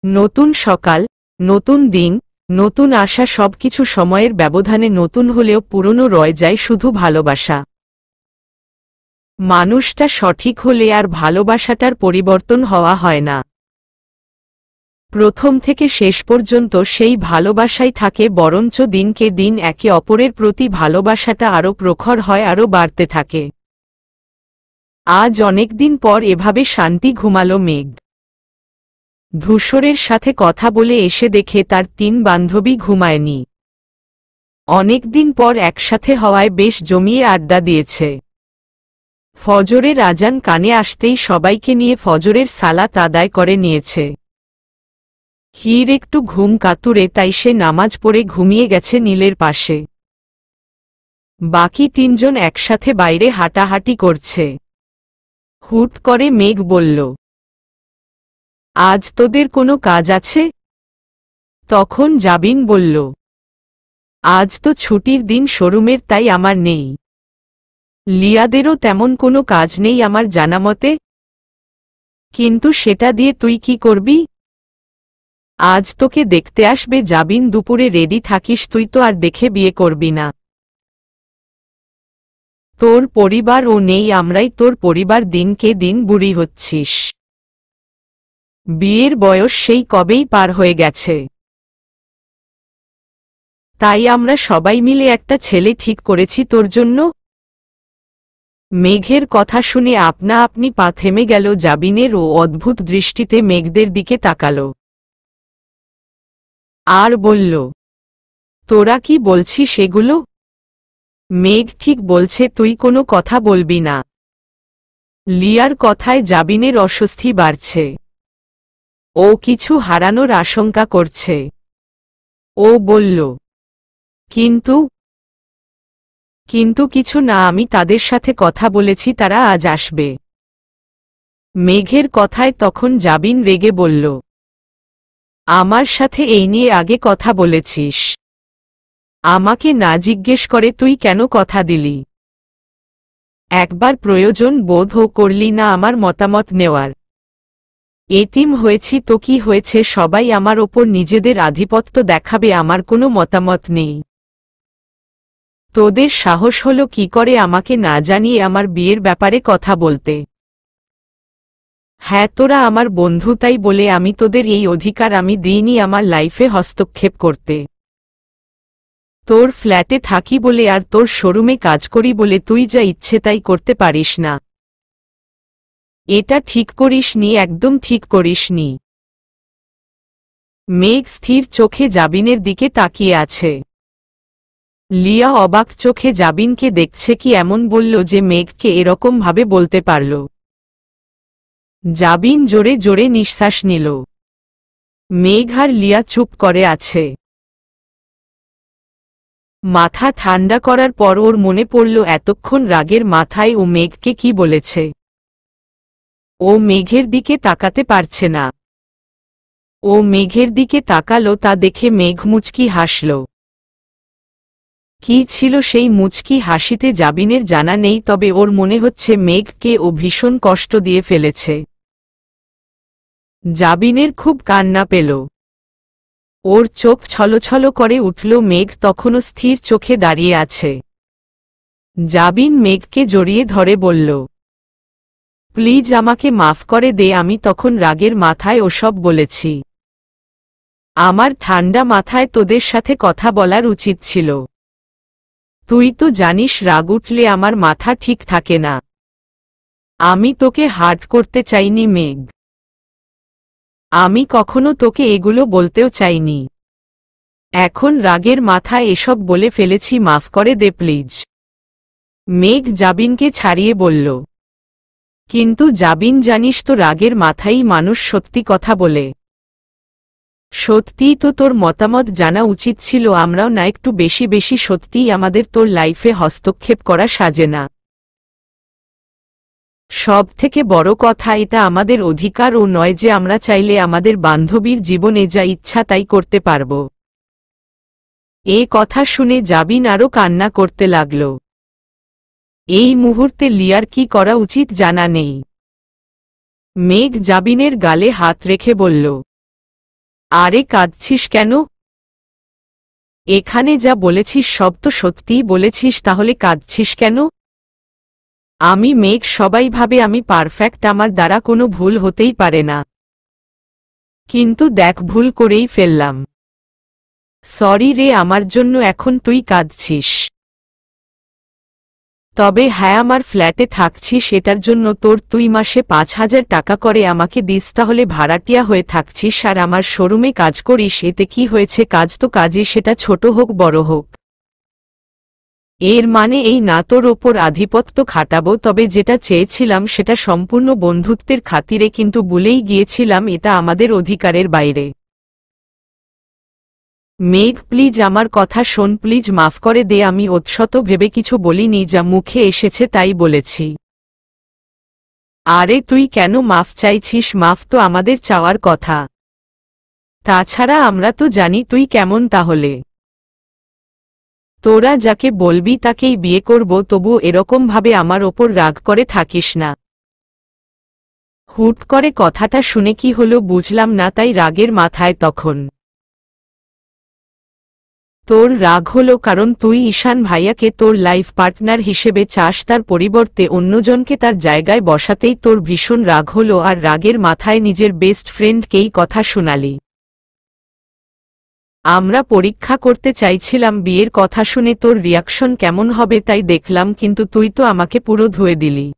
নতুন সকাল, নতুন দিন, নতুন আশা সবকিছু সময়ের ব্যবধানে নতুন হলেও পুরনো রয়ে যায় শুধু ভালোবাসা। মানুষটা সঠিক হলে আর ভালোবাসাটার পরিবর্তন হওয়া হয় না। প্রথম থেকে শেষ পর্যন্ত সেই ভালোবাসাই থাকে, বরঞ্চ দিনকে দিন একে অপরের প্রতি ভালোবাসাটা আরও প্রখর হয়, আরও বাড়তে থাকে। আজ অনেকদিন পর এভাবে শান্তি ঘুমালো মেঘ। ধূসরের সাথে কথা বলে এসে দেখে তার 3 বান্ধবী ঘুমায়নি। অনেকদিন পর একসাথে হওয়ায় বেশ জমিয়ে আড্ডা দিয়েছে। ফজরের আজান কানে আসতেই সবাইকে নিয়ে ফজরের সালাত আদায় করে নিয়েছে। হির একটু ঘুম কাতুরে, তাই সে নামাজ পড়ে ঘুমিয়ে গেছে নীলের পাশে। বাকি 3 জন একসাথে বাইরে হাঁটাহাঁটি করছে। হুট করে মেঘ বলল, আজ তোদের কোনো কাজ আছে? তখন জাবিন বলল, আজ তো ছুটির দিন শোরুমের, তাই আমার নেই। লিয়াদেরও তেমন কোনো কাজ নেই আমার জানামতে। কিন্তু সেটা দিয়ে তুই কি করবি? আজ তোকে দেখতে আসবে জাবিন, দুপুরে রেডি থাকিস, তুই তো আর দেখে বিয়ে করবি না। তোর পরিবার ও নেই, আমরাই তোর পরিবার, দিনকে দিন বুড়ি হচ্ছিস। বিয়ের বয়স সেই কবেই পার হয়ে গেছে। তাই আমরা সবাই মিলে একটা ছেলে ঠিক করেছি তোর জন্য। মেঘের কথা শুনে আপনা আপনি পা থেমে গেল জাবিনের, ও অদ্ভুত দৃষ্টিতে মেঘদের দিকে তাকাল। আর বলল, তোরা কি বলছিস সেগুলো? মেঘ ঠিক বলছে, তুই কোনো কথা বলবি না। লিয়ার কথায় জাবিনের অস্বস্তি বাড়ছে। ও কিছু হারানোর আশঙ্কা করছে। ও বলল, কিন্তু কিন্তু কিছু না, আমি তাদের সাথে কথা বলেছি, তারা আজ আসবে। মেঘের কথায় তখন জাবিন রেগে বলল, আমার সাথে এই নিয়ে আগে কথা বলেছিস? আমাকে না জিজ্ঞেস করে তুই কেন কথা দিলি? একবার প্রয়োজন বোধও করলি না আমার মতামত নেওয়ার? এতিম হয়েছি তো কি হয়েছে, সবাই আমার ওপর নিজেদের আধিপত্য দেখাবে, আমার কোনো মতামত নেই। তোদের সাহস হলো কি করে আমাকে না জানিয়ে আমার বিয়ের ব্যাপারে কথা বলতে? হ্যাঁ, তোরা আমার বন্ধু, তাই বলে আমি তোদের এই অধিকার আমি দিইনি আমার লাইফে হস্তক্ষেপ করতে। তোর ফ্ল্যাটে থাকি বলে আর তোর শোরুমে কাজ করি বলে তুই যা ইচ্ছে তাই করতে পারিস না। এটা ঠিক করিসনি, একদম ঠিক করিসনি। মেঘ স্থির চোখে জাবিনের দিকে তাকিয়ে আছে। লিয়া অবাক চোখে জাবিনকে দেখছে, কি এমন বলল যে মেঘকে এরকম ভাবে বলতে পারল। জাবিন জোরে জোরে নিঃশ্বাস নিল। মেঘ আর লিয়া চুপ করে আছে। মাথা ঠান্ডা করার পর ওর মনে পড়ল এতক্ষণ রাগের মাথায় ও মেঘকে কি বলেছে। ও মেঘের দিকে তাকাতে পারছে না। ও মেঘের দিকে তাকালো, তা দেখে মেঘ মুচকি হাসল। কি ছিল সেই মুচকি হাসিতে জাবিনের জানা নেই, তবে ওর মনে হচ্ছে মেঘকে ও ভীষণ কষ্ট দিয়ে ফেলেছে। জাবিনের খুব কান্না পেল। ওর চোখ ছলছল করে উঠল। মেঘ তখনও স্থির চোখে দাঁড়িয়ে আছে। জাবিন মেঘকে জড়িয়ে ধরে বলল, প্লিজ আমাকে মাফ করে দে, আমি তখন রাগের মাথায় ওসব বলেছি। আমার ঠান্ডা মাথায় তোদের সাথে কথা বলার উচিত ছিল। তুই তো জানিস রাগ উঠলে আমার মাথা ঠিক থাকে না। আমি তোকে হার্ট করতে চাইনি মেঘ। আমি কখনো তোকে এগুলো বলতেও চাইনি। এখন রাগের মাথায় এসব বলে ফেলেছি, মাফ করে দে প্লিজ। মেঘ জাবিনকে ছাড়িয়ে বলল, কিন্তু জাবিন জানিস তো রাগের মাথায়ই মানুষ সত্যি কথা বলে। সত্যিই তো তোর মতামত জানা উচিত ছিল, আমরাও না একটু বেশি বেশি সত্যিই আমাদের তোর লাইফে হস্তক্ষেপ করা সাজে না। সব থেকে বড় কথা, এটা আমাদের অধিকার ও নয় যে আমরা চাইলে আমাদের বান্ধবীর জীবনে যা ইচ্ছা তাই করতে পারব। এ কথা শুনে জাবিন আরও কান্না করতে লাগল। এই মুহূর্তে লিয়ার কি করা উচিত জানা নেই। মেঘ জাবিনের গালে হাত রেখে বলল, আরে কাঁদছিস কেন? এখানে যা বলেছিস সব তো সত্যিই বলেছিস, তাহলে কাঁদছিস কেন? আমি মেঘ, সবাই ভাবে আমি পারফেক্ট, আমার দ্বারা কোনো ভুল হতেই পারে না। কিন্তু দেখ, ভুল করেই ফেললাম। সরি রে, আমার জন্য এখন তুই কাঁদছিস। তবে হ্যাঁ, আমার ফ্ল্যাটে থাকছিস এটার জন্য তুই মাসে 5,000 টাকা করে আমাকে দিস, তাহলে ভাড়াটিয়া হয়ে থাকছিস আর আমার শোরুমে কাজ করিস, এতে কি হয়েছে? কাজ তো কাজই, সেটা ছোট হোক বড় হোক। এর মানে এই না তোর ওপর আধিপত্য খাটাবো, তবে যেটা চেয়েছিলাম সেটা সম্পূর্ণ বন্ধুত্বের খাতিরে, কিন্তু ভুলেই গিয়েছিলাম এটা আমাদের অধিকারের বাইরে। মেঘ প্লিজ আমার কথা শোন, প্লিজ মাফ করে দে, আমি ওৎসত ভেবে কিছু বলিনি, যা মুখে এসেছে তাই বলেছি। আরে তুই কেন মাফ চাইছিস? মাফ তো আমাদের চাওয়ার কথা। তাছাড়া আমরা তো জানি তুই কেমন, তাহলে তোরা যাকে বলবি তাকেই বিয়ে করব, তবু এরকম ভাবে আমার ওপর রাগ করে থাকিস না। হুট করে কথাটা শুনে কি হলো বুঝলাম না, তাই রাগের মাথায় তখন। তোর রাগ হলো কারণ তুই ঈশান ভাইয়াকে তোর লাইফ পার্টনার হিসেবে চাস, তার পরিবর্তে অন্যজনকে তার জায়গায় বসাতেই তোর ভীষণ রাগ হলো, আর রাগের মাথায় নিজের বেস্ট ফ্রেন্ডকেই কথা শোনালি। আমরা পরীক্ষা করতে চাইছিলাম বিয়ের কথা শুনে তোর রিয়াকশন কেমন হবে, তাই দেখলাম, কিন্তু তুই তো আমাকে পুরো ধুয়ে দিলি।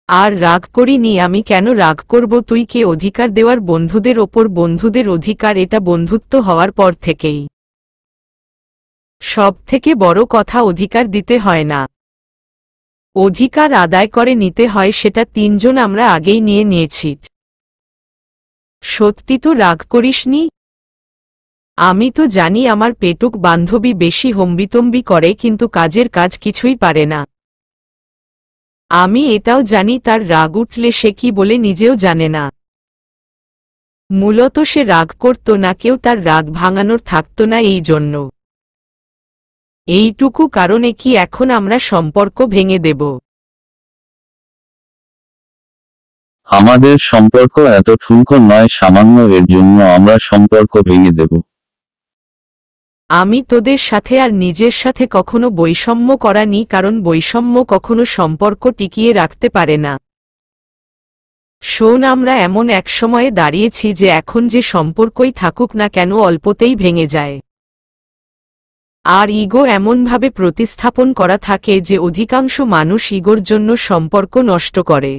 আর রাগ করিনি আমি, কেন রাগ করব? তুই কে অধিকার দেওয়ার বন্ধুদের ওপর? বন্ধুদের অধিকার এটা বন্ধুত্ব হওয়ার পর থেকেই। সব থেকে বড় কথা, অধিকার দিতে হয় না, অধিকার আদায় করে নিতে হয়, সেটা তিনজন আমরা আগেই নিয়ে নিয়েছি। সত্যি তো রাগ করিসনি? আমি তো জানি আমার পেটুক বান্ধবী বেশি হম্বিতম্বি করে, কিন্তু কাজের কাজ কিছুই পারে না। আমি এটাও জানি তার রাগ উঠলে সে কি বলে নিজেও জানে না। মূলত সে রাগ করত না, কেউ তার রাগ ভাঙানোর থাকত না, এই জন্য। এইটুকু কারণে কি এখন আমরা সম্পর্ক ভেঙে দেব? আমাদের সম্পর্ক এত ঠুনকো নয়, সামান্য এর জন্য আমরা সম্পর্ক ভেঙে দেব? আমি তোদের সাথে আর নিজের সাথে কখনো বৈষম্য করানি, কারণ বৈষম্য কখনো সম্পর্ক টিকিয়ে রাখতে পারে না। শোন, আমরা এমন এক সময়ে দাঁড়িয়েছি যে এখন যে সম্পর্কই থাকুক না কেন অল্পতেই ভেঙে যায়। আর ইগো এমনভাবে প্রতিস্থাপন করা থাকে যে অধিকাংশ মানুষ ইগোর জন্য সম্পর্ক নষ্ট করে।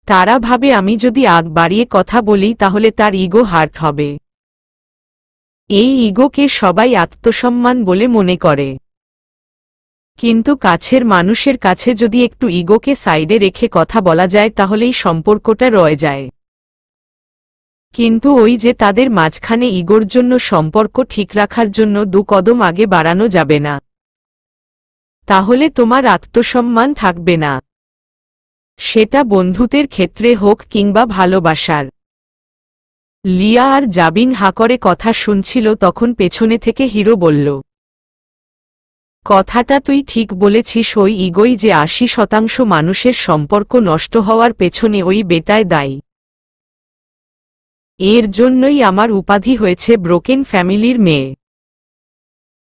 তারা ভাবে আমি যদি আগ বাড়িয়ে কথা বলি তাহলে তার ইগো হার্ট হবে। এই ইগোকে সবাই আত্মসম্মান বলে মনে করে, কিন্তু কাছের মানুষের কাছে যদি একটু ইগোকে সাইডে রেখে কথা বলা যায় তাহলেই সম্পর্কটা রয়ে যায়। কিন্তু ওই যে তাদের মাঝখানে ইগোর জন্য সম্পর্ক ঠিক রাখার জন্য 2 কদম আগে বাড়ানো যাবে না, তাহলে তোমার আত্মসম্মান থাকবে না, সেটা বন্ধুদের ক্ষেত্রে হোক কিংবা ভালোবাসার। লিয়া আর জাবিন হা করে কথা শুনছিল, তখন পেছনে থেকে হিরো বলল, কথাটা তুই ঠিক বলেছিস, ওই ইগোই যে 80% মানুষের সম্পর্ক নষ্ট হওয়ার পেছনে ওই বেটায় দায়ী। এর জন্যই আমার উপাধি হয়েছে ব্রোকেন ফ্যামিলির মেয়ে।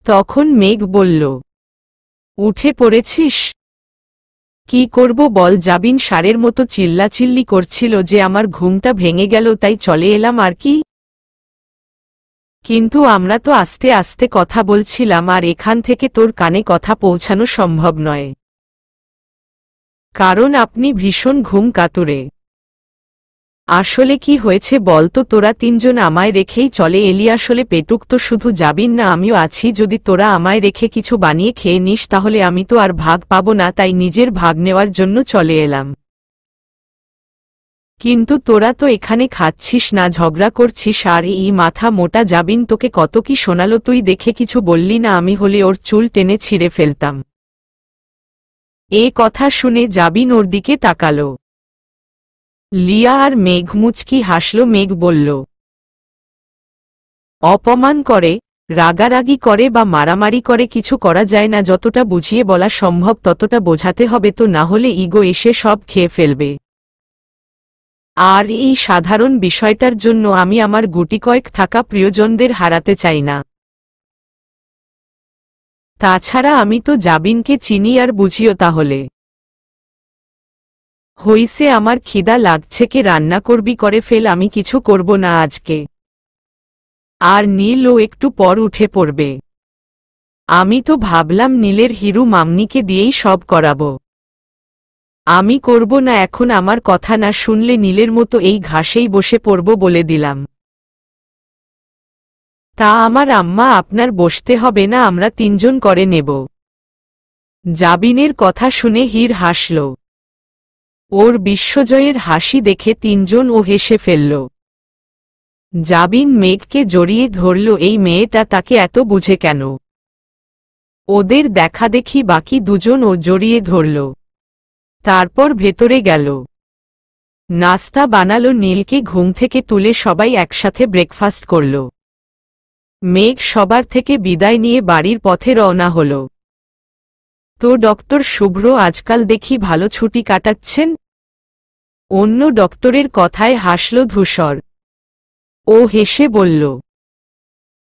তখন মেঘ বলল, উঠে পড়েছিস? কি করব বল? জাবিন সারের মতো চিল্লাচিল্লি করছিল যে আমার ঘুমটা ভেঙে গেল, তাই চলে এলাম আর কি। কিন্তু আমরা তো আস্তে আস্তে কথা বলছিলাম, আর এখান থেকে তোর কানে কথা পৌঁছানো সম্ভব নয়, কারণ আপনি ভীষণ ঘুম কাতুরে। আসলে কি হয়েছে বলতো? তোরা তিনজন আমায় রেখেই চলে এলি, আসলে পেটুক তো শুধু জাবিন না, আমিও আছি, যদি তোরা আমায় রেখে কিছু বানিয়ে খেয়ে নিস তাহলে আমি তো আর ভাগ পাবো না, তাই নিজের ভাগ নেওয়ার জন্য চলে এলাম। কিন্তু তোরা তো এখানে খাচ্ছিস না, ঝগড়া করছিস, আর এই মাথা মোটা জাবিন তোকে কত কি শোনালো, তুই দেখে কিছু বললি না? আমি হলে ওর চুল টেনে ছিঁড়ে ফেলতাম। এ কথা শুনে জাবিন ওর দিকে তাকালো। লিয়া আর মেঘ মুচকি হাসল। মেঘ বলল, অপমান করে, রাগারাগি করে বা মারামারি করে কিছু করা যায় না, যতটা বুঝিয়ে বলা সম্ভব ততটা বোঝাতে হবে, তো না হলে ইগো এসে সব খেয়ে ফেলবে। আর এই সাধারণ বিষয়টার জন্য আমি আমার গুটিকয়েক থাকা প্রিয়জনদের হারাতে চাই না। তাছাড়া আমি তো জাবিনকে চিনি আর বুঝিও তাহলে। হইছে আমার খিদা লাগছে, কে রান্না করবি করে ফেল, আমি কিছু করব না আজকে। আর নীলও একটু পর উঠে পড়বে। আমি তো ভাবলাম নীলের হিরু মামনিকে দিয়েই সব করাবো। আমি করব না, এখন আমার কথা না শুনলে নীলের মতো এই ঘাসেই বসে পড়ব বলে দিলাম। তা আমার আম্মা, আপনার বসতে হবে না, আমরা তিনজন করে নেব। জাবিনের কথা শুনে হীর হাসল। ওর বিশ্বজয়ের হাসি দেখে তিনজন ও হেসে ফেলল। জাবিন মেঘকে জড়িয়ে ধরল, এই মেয়েটা তাকে এত বুঝে কেন। ওদের দেখাদেখি বাকি দুজন ও জড়িয়ে ধরল। তারপর ভেতরে গেল। নাস্তা বানালো, নীলকে ঘুম থেকে তুলে সবাই একসাথে ব্রেকফাস্ট করল। মেঘ সবার থেকে বিদায় নিয়ে বাড়ির পথে রওনা হল। তো ডক্টর শুভ্র আজকাল দেখি ভালো ছুটি কাটাচ্ছেন? অন্য ডক্টরের কথায় হাসল ধূসর। ও হেসে বলল,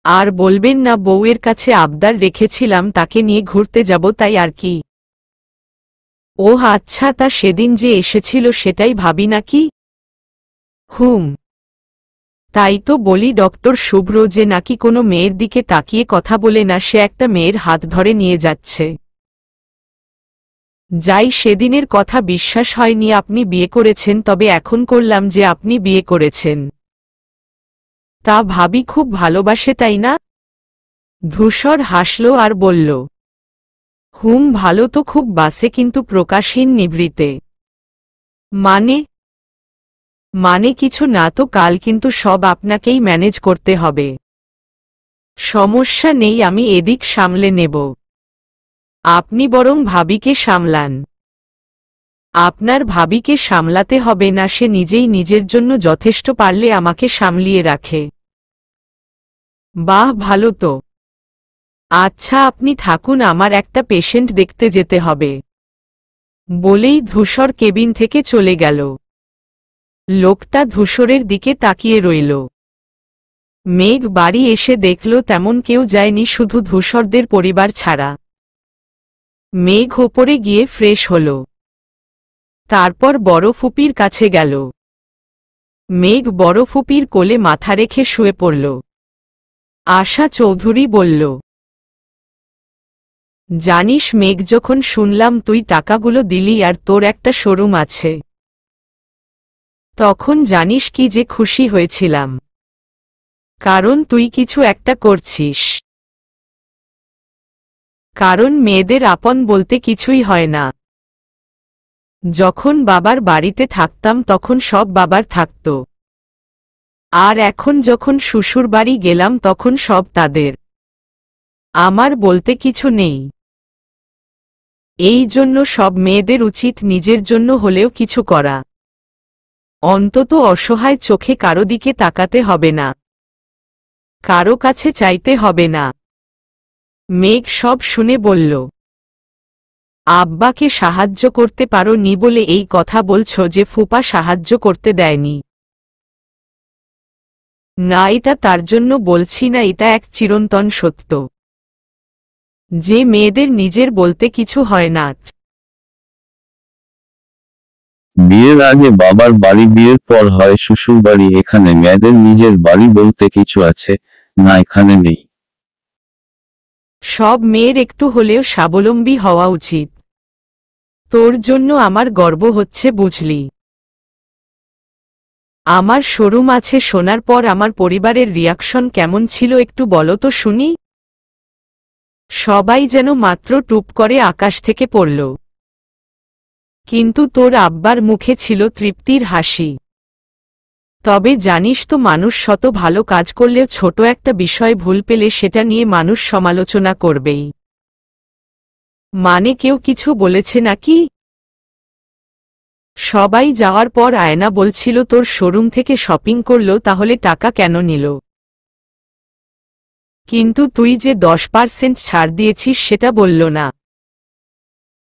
আর বলবেন না, বউয়ের কাছে আবদার রেখেছিলাম তাকে নিয়ে ঘুরতে যাব, তাই আর কি। ওহ আচ্ছা, তা সেদিন যে এসেছিল সেটাই ভাবি নাকি? হুম, তাই তো বলি ডক্টর শুভ্র যে নাকি কোনো মেয়ের দিকে তাকিয়ে কথা বলে না, সে একটা মেয়ের হাত ধরে নিয়ে যাচ্ছে। যাই, সেদিনের কথা বিশ্বাস হয়নি আপনি বিয়ে করেছেন, তবে এখন করলাম যে আপনি বিয়ে করেছেন। তা ভাবি খুব ভালোবাসে তাই না? ধূসর হাসল আর বলল, হুম, ভালো তো খুব বাসে, কিন্তু প্রকাশহীন নিভৃতে। মানে কিছু না তো, কাল কিন্তু সব আপনাকেই ম্যানেজ করতে হবে। সমস্যা নেই, আমি এদিক সামলে নেব। আপনি বরং ভাবিকে সামলান। আপনার ভাবিকে সামলাতে হবে না, সে নিজেই নিজের জন্য যথেষ্ট, পারলে আমাকে সামলিয়ে রাখে। বাহ, ভালো তো। আচ্ছা আপনি থাকুন, আমার একটা পেশেন্ট দেখতে যেতে হবে। বলেই ধূসর কেবিন থেকে চলে গেল। লোকটা ধূসরের দিকে তাকিয়ে রইল। মেঘ বাড়ি এসে দেখল তেমন কেউ যায়নি, শুধু ধূসরদের পরিবার ছাড়া। মেঘ ওপরে গিয়ে ফ্রেশ হল। তারপর বড় ফুপির কাছে গেল। মেঘ বড় ফুপির কোলে মাথা রেখে শুয়ে পড়ল। আশা চৌধুরী বলল, জানিস মেঘ, যখন শুনলাম তুই টাকাগুলো দিলি আর তোর একটা শোরুম আছে, তখন জানিস কি যে খুশি হয়েছিলাম। কারণ তুই কিছু একটা করছিস। কারণ মেয়েদের আপন বলতে কিছুই হয় না। যখন বাবার বাড়িতে থাকতাম তখন সব বাবার থাকত, আর এখন যখন শ্বশুর বাড়ি গেলাম তখন সব তাদের। আমার বলতে কিছু নেই। এই জন্য সব মেয়েদের উচিত নিজের জন্য হলেও কিছু করা। অন্তত অসহায় চোখে কারো দিকে তাকাতে হবে না, কারো কাছে চাইতে হবে না। মেঘ সব শুনে বলল, আব্বাকে সাহায্য করতে পারো নি বলে এই কথা বলছো যে ফুপা সাহায্য করতে দেয়নি? না, এটা তার জন্য বলছি না, এটা এক চিরন্তন সত্য যে মেয়েদের নিজের বলতে কিছু হয় না। বিয়ের আগে বাবার বাড়ি, বিয়ের পর হয় শ্বশুর বাড়ি, এখানে মেয়েদের নিজের বাড়ি বলতে কিছু আছে না, এখানে নেই। সব মেয়ের একটু হলেও স্বাবলম্বী হওয়া উচিত। তোর জন্য আমার গর্ব হচ্ছে, বুঝলি? আমার শোরুম আছে শোনার পর আমার পরিবারের রিয়াকশন কেমন ছিল একটু বলো তো শুনি। সবাই যেন মাত্র টুপ করে আকাশ থেকে পড়ল। কিন্তু তোর আব্বার মুখে ছিল তৃপ্তির হাসি। তবে জানিস তো, মানুষ শত ভালো কাজ করলেও ছোট একটা বিষয় ভুল পেলে সেটা নিয়ে মানুষ সমালোচনা করবেই। মানে কেউ কিছু বলেছে নাকি? সবাই যাওয়ার পর আয়না বলছিল তোর শোরুম থেকে শপিং করলো, তাহলে টাকা কেন নিল? কিন্তু তুই যে 10% ছাড় দিয়েছিস সেটা বলল না।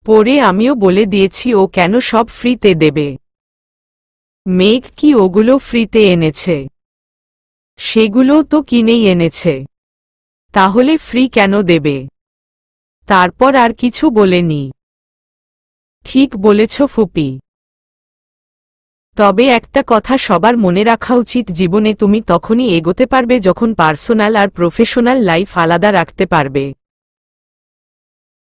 পরে আমিও বলে দিয়েছি ও কেন সব ফ্রিতে দেবে। মেঘ কি ওগুলো ফ্রিতে এনেছে? সেগুলো তো কিনেই এনেছে। তাহলে ফ্রি কেন দেবে? তারপর আর কিছু বলেনি। ঠিক বলেছ ফুপি। তবে একটা কথা সবার মনে রাখা উচিত, জীবনে তুমি তখনই এগোতে পারবে যখন পার্সোনাল আর প্রফেশনাল লাইফ আলাদা রাখতে পারবে।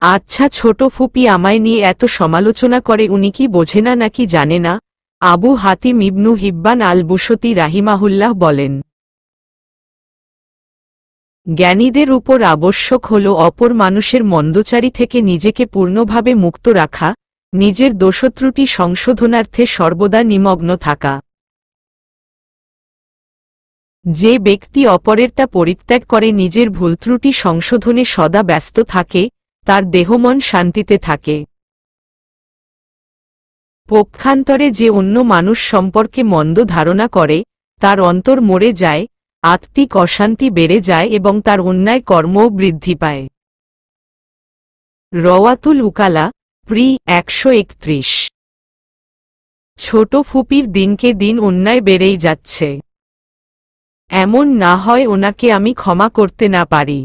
আচ্ছা ছোট ফুপি আমায় নিয়ে এত সমালোচনা করে, উনি কি বোঝে না নাকি জানে না? আবু হাতিম ইবনু হিব্বান আল বুসতি রাহিমাহুল্লাহ বলেন, জ্ঞানীদের উপর আবশ্যক হল অপর মানুষের মন্দচারী থেকে নিজেকে পূর্ণভাবে মুক্ত রাখা, নিজের দোষত্রুটি সংশোধনার্থে সর্বদা নিমগ্ন থাকা। যে ব্যক্তি অপরেরটা পরিত্যাগ করে নিজের ভুলত্রুটি সংশোধনে সদা ব্যস্ত থাকে, তার দেহমন শান্তিতে থাকে। পক্ষান্তরে যে অন্য মানুষ সম্পর্কে মন্দ ধারণা করে, তার অন্তর মরে যায়, আত্মিক অশান্তি বেড়ে যায় এবং তার অন্যায় কর্মও বৃদ্ধি পায়। রওয়াতুল উকালা, প্রি 131। ছোট ফুপির দিনকে দিন অন্যায় বেড়েই যাচ্ছে। এমন না হয় ওনাকে আমি ক্ষমা করতে না পারি।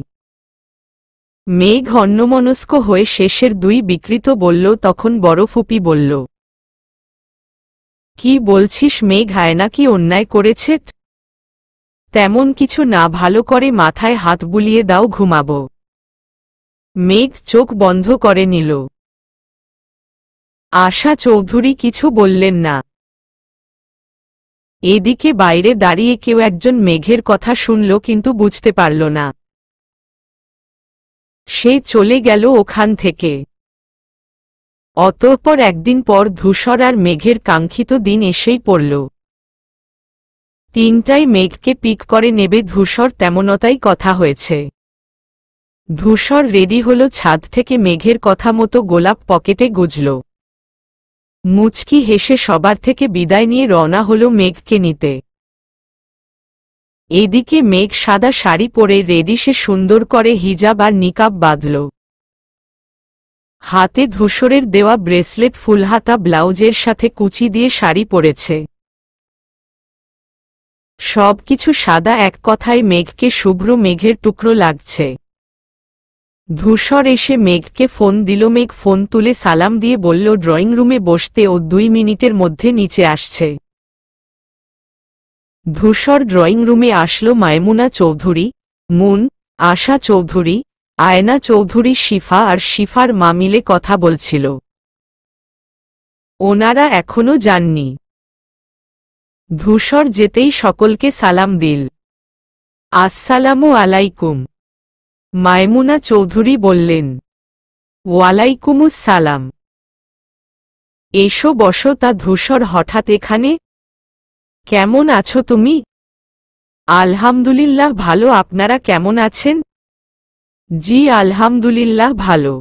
মেঘ অন্যমনস্ক হয়ে শেষের দুই বিকৃত বলল, তখন বড় ফুপি বলল, কি বলছিস মেঘ, আয়না কি অন্যায় করেছে? তেমন কিছু না, ভালো করে মাথায় হাত বুলিয়ে দাও, ঘুমাবো। মেঘ চোখ বন্ধ করে নিল। আশা চৌধুরী কিছু বললেন না। এদিকে বাইরে দাঁড়িয়ে কেউ একজন মেঘের কথা শুনল কিন্তু বুঝতে পারল না। সে চলে গেল ওখান থেকে। অতঃপর একদিন পর ধূসর আর মেঘের কাঙ্ক্ষিত দিন এসেই পড়ল। 3টায় মেঘকে পিক করে নেবে ধূসর, তেমনতাই কথা হয়েছে। ধূসর রেডি হল, ছাদ থেকে মেঘের কথা মতো গোলাপ পকেটে গুজল। মুচকি হেসে সবার থেকে বিদায় নিয়ে রওনা হল মেঘকে নিতে। এদিকে মেঘ সাদা শাড়ি পরে রেডি, সে সুন্দর করে হিজাব আর নিকাব বাঁধল। হাতে ধূসরের দেওয়া ব্রেসলেট, ফুলহাতা ব্লাউজের সাথে কুচি দিয়ে শাড়ি পরেছে। সবকিছু সাদা, এক কথায় মেঘকে শুভ্র মেঘের টুকরো লাগছে। ধূসর এসে মেঘকে ফোন দিল। মেঘ ফোন তুলে সালাম দিয়ে বলল, ড্রয়িং রুমে বসতে, ও 2 মিনিটের মধ্যে নিচে আসছে। ধূসর ড্রয়িং রুমে আসলো। মায়মুনা চৌধুরী, মুন, আশা চৌধুরী, আয়না চৌধুরী, শিফা আর শিফার মা মিলে কথা বলছিল। ওনারা এখনো যাননি। ধূসর যেতেই সকলকে সালাম দিল। আসসালামু আলাইকুম। মায়মুনা চৌধুরী বললেন, ওয়ালাইকুমুস সালাম। এসো বসো। তা ধূসর হঠাৎ এখানে? কেমন আছো তুমি? আলহামদুলিল্লাহ ভালো, আপনারা কেমন আছেন? জি আলহামদুলিল্লাহ ভালো।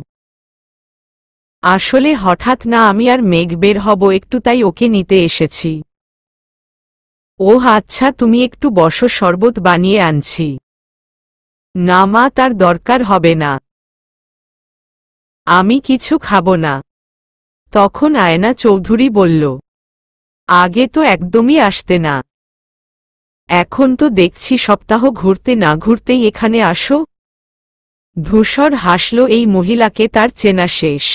আসলে হঠাৎ না, আমি আর মেঘ বের হব একটু, তাই ওকে নিতে এসেছি। ওহ আচ্ছা, তুমি একটু বসো, শরবত বানিয়ে আনছি। না মা, তার দরকার হবে না। আমি কিছু খাবো না। তখন আয়না চৌধুরী বলল, আগে তো একদমই আসতে না, এখন তো দেখছি সপ্তাহ ঘুরতে না ঘুরতেই এখানে আসো। ধূসর হাসল, এই মহিলাকে তার চেনা শেষ।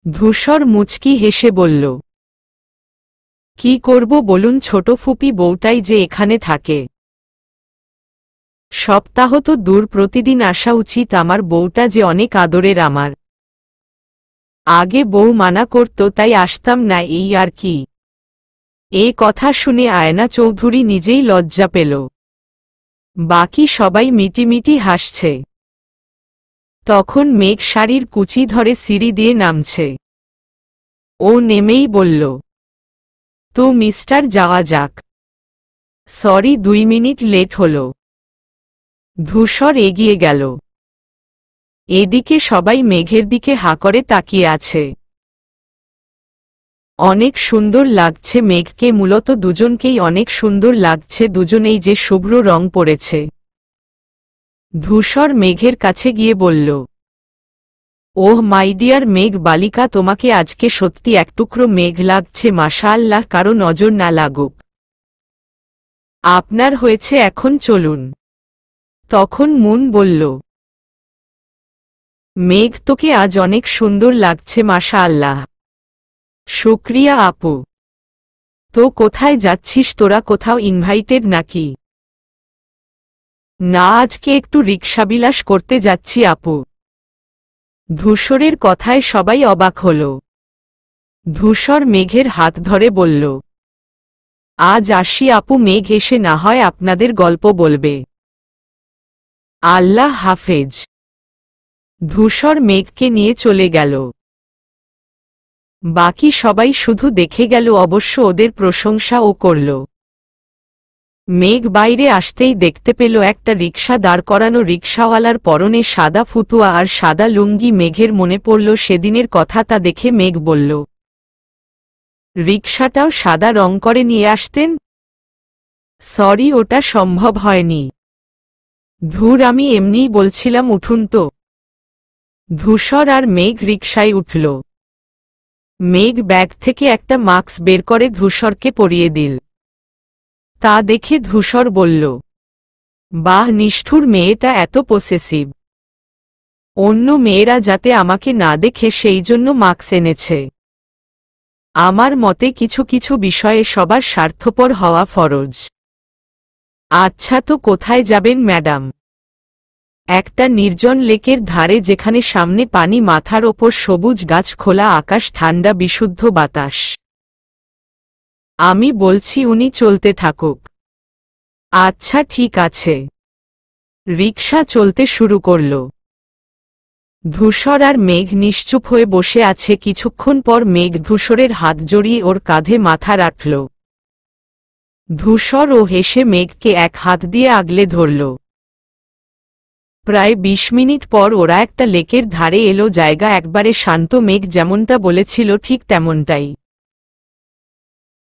ধূসর মুচকি হেসে বলল, কি করব বলুন ছোট ফুপি, বউটাই যে এখানে থাকে। সপ্তাহ তো দূর, প্রতিদিন আসা উচিত। আমার বউটা যে অনেক আদরের আমার। আগে বউ মানা করত, তাই আসতাম না, এই আর কি। এ কথা শুনে আয়না চৌধুরী নিজেই লজ্জা পেল। বাকি সবাই মিটিমিটি হাসছে। তখন মেঘ শাড়ির কুচি ধরে সিঁড়ি দিয়ে নামছে। ও নেমেই বলল, তো মিস্টার, যাওয়া যাক। সরি, 2 মিনিট লেট হল। ধূসর এগিয়ে গেল। এদিকে সবাই মেঘের দিকে হাঁ করে তাকিয়ে আছে। অনেক সুন্দর লাগছে মেঘকে, মূলত দুজনকেই অনেক সুন্দর লাগছে, দুজনেই যে শুভ্র রং পরেছে। ধূসর মেঘের কাছে গিয়ে বলল, ওহ মাই ডিয়ার মেঘ বালিকা, তোমাকে আজকে সত্যি এক টুকরো মেঘ লাগছে মাশাআল্লাহ, কারো নজর না লাগুক। আপনার হয়েছে, এখন চলুন। তখন মুন বলল, মেঘ তোকে আজ অনেক সুন্দর লাগছে মাশাআল্লাহ। শুকরিয়া আপু। তো কোথায় যাচ্ছিস তোরা, কোথাও ইনভাইটেড নাকি? না, আজকে একটু রিক্সাবিলাস করতে যাচ্ছি আপু। ধূসরের কথায় সবাই অবাক হল। ধূসর মেঘের হাত ধরে বলল, আজ আসি আপু, মেঘ এসে না হয় আপনাদের গল্প বলবে। আল্লাহ হাফেজ। ধূসর মেঘকে নিয়ে চলে গেল। বাকি সবাই শুধু দেখে গেল, অবশ্য ওদের প্রশংসাও করল। মেঘ বাইরে আসতেই দেখতে পেল একটা রিকশা দাঁড় করানো, রিকশাওয়ালার পরনে সাদা ফুতুয়া আর সাদা লুঙ্গি। মেঘের মনে পড়ল সেদিনের কথা, তা দেখে মেঘ বলল, রিকশাটাও সাদা রং করে নিয়ে আসতেন। সরি, ওটা সম্ভব হয়নি। ধুর, আমি এমনিই বলছিলাম, উঠুন তো। ধূসর আর মেঘ রিকশায় উঠল। মেঘ ব্যাগ থেকে একটা মাস্ক বের করে ধূসরকে পরিয়ে দিল। তা দেখে ধূসর বলল, বাহ, নিষ্ঠুর মেয়েটা, এত পসেসিভ। অন্য মেয়েরা যাতে আমাকে না দেখে সেই জন্য মাস্ক এনেছে। আমার মতে কিছু কিছু বিষয়ে সবার স্বার্থপর হওয়া ফরজ। আচ্ছা, তো কোথায় যাবেন ম্যাডাম? একটা নির্জন লেকের ধারে, যেখানে সামনে পানি, মাথার ওপর সবুজ গাছ, খোলা আকাশ, ঠান্ডা বিশুদ্ধ বাতাস। আমি বলছি উনি চলতে থাকুক। আচ্ছা ঠিক আছে। রিকশা চলতে শুরু করল। ধূসর আর মেঘ নিশ্চুপ হয়ে বসে আছে। কিছুক্ষণ পর মেঘ ধূসরের হাত জড়িয়ে ওর কাঁধে মাথা রাখল। ধূসর ও হেসে মেঘকে এক হাত দিয়ে আগলে ধরল। প্রায় ২০ মিনিট পর ওরা একটা লেকের ধারে এলো। জায়গা একবারে শান্ত, মেঘ যেমনটা বলেছিল ঠিক তেমনটাই।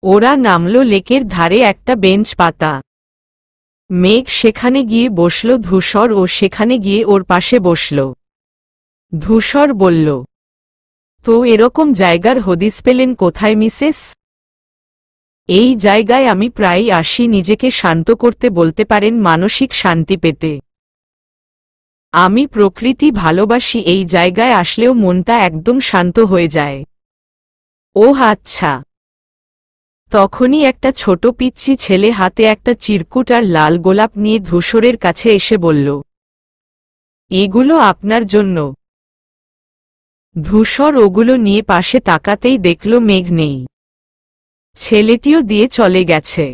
ওরা নামল লেকের ধারে একটা বেঞ্চ পাতা। মেঘ সেখানে গিয়ে বসল, ধূসর ও সেখানে গিয়ে ওর পাশে বসল। ধূসর বলল, তো এরকম জায়গার হদিস পেলেন কোথায় মিসেস? এই জায়গায় আমি প্রায়ই আসি নিজেকে শান্ত করতে, বলতে পারেন মানসিক শান্তি পেতে। আমি প্রকৃতি ভালোবাসি, এই জায়গায় আসলেও মনটা একদম শান্ত হয়ে যায়। ওহ আচ্ছা। তখনই একটা ছোট পিচ্চি ছেলে হাতে একটা চিরকুট আর লাল গোলাপ নিয়ে ধূসরের কাছে এসে বলল, এগুলো আপনার জন্য। ধূসর ওগুলো নিয়ে পাশে তাকাতেই দেখল মেঘ নেই। ছেলেটিও দিয়ে চলে গেছে।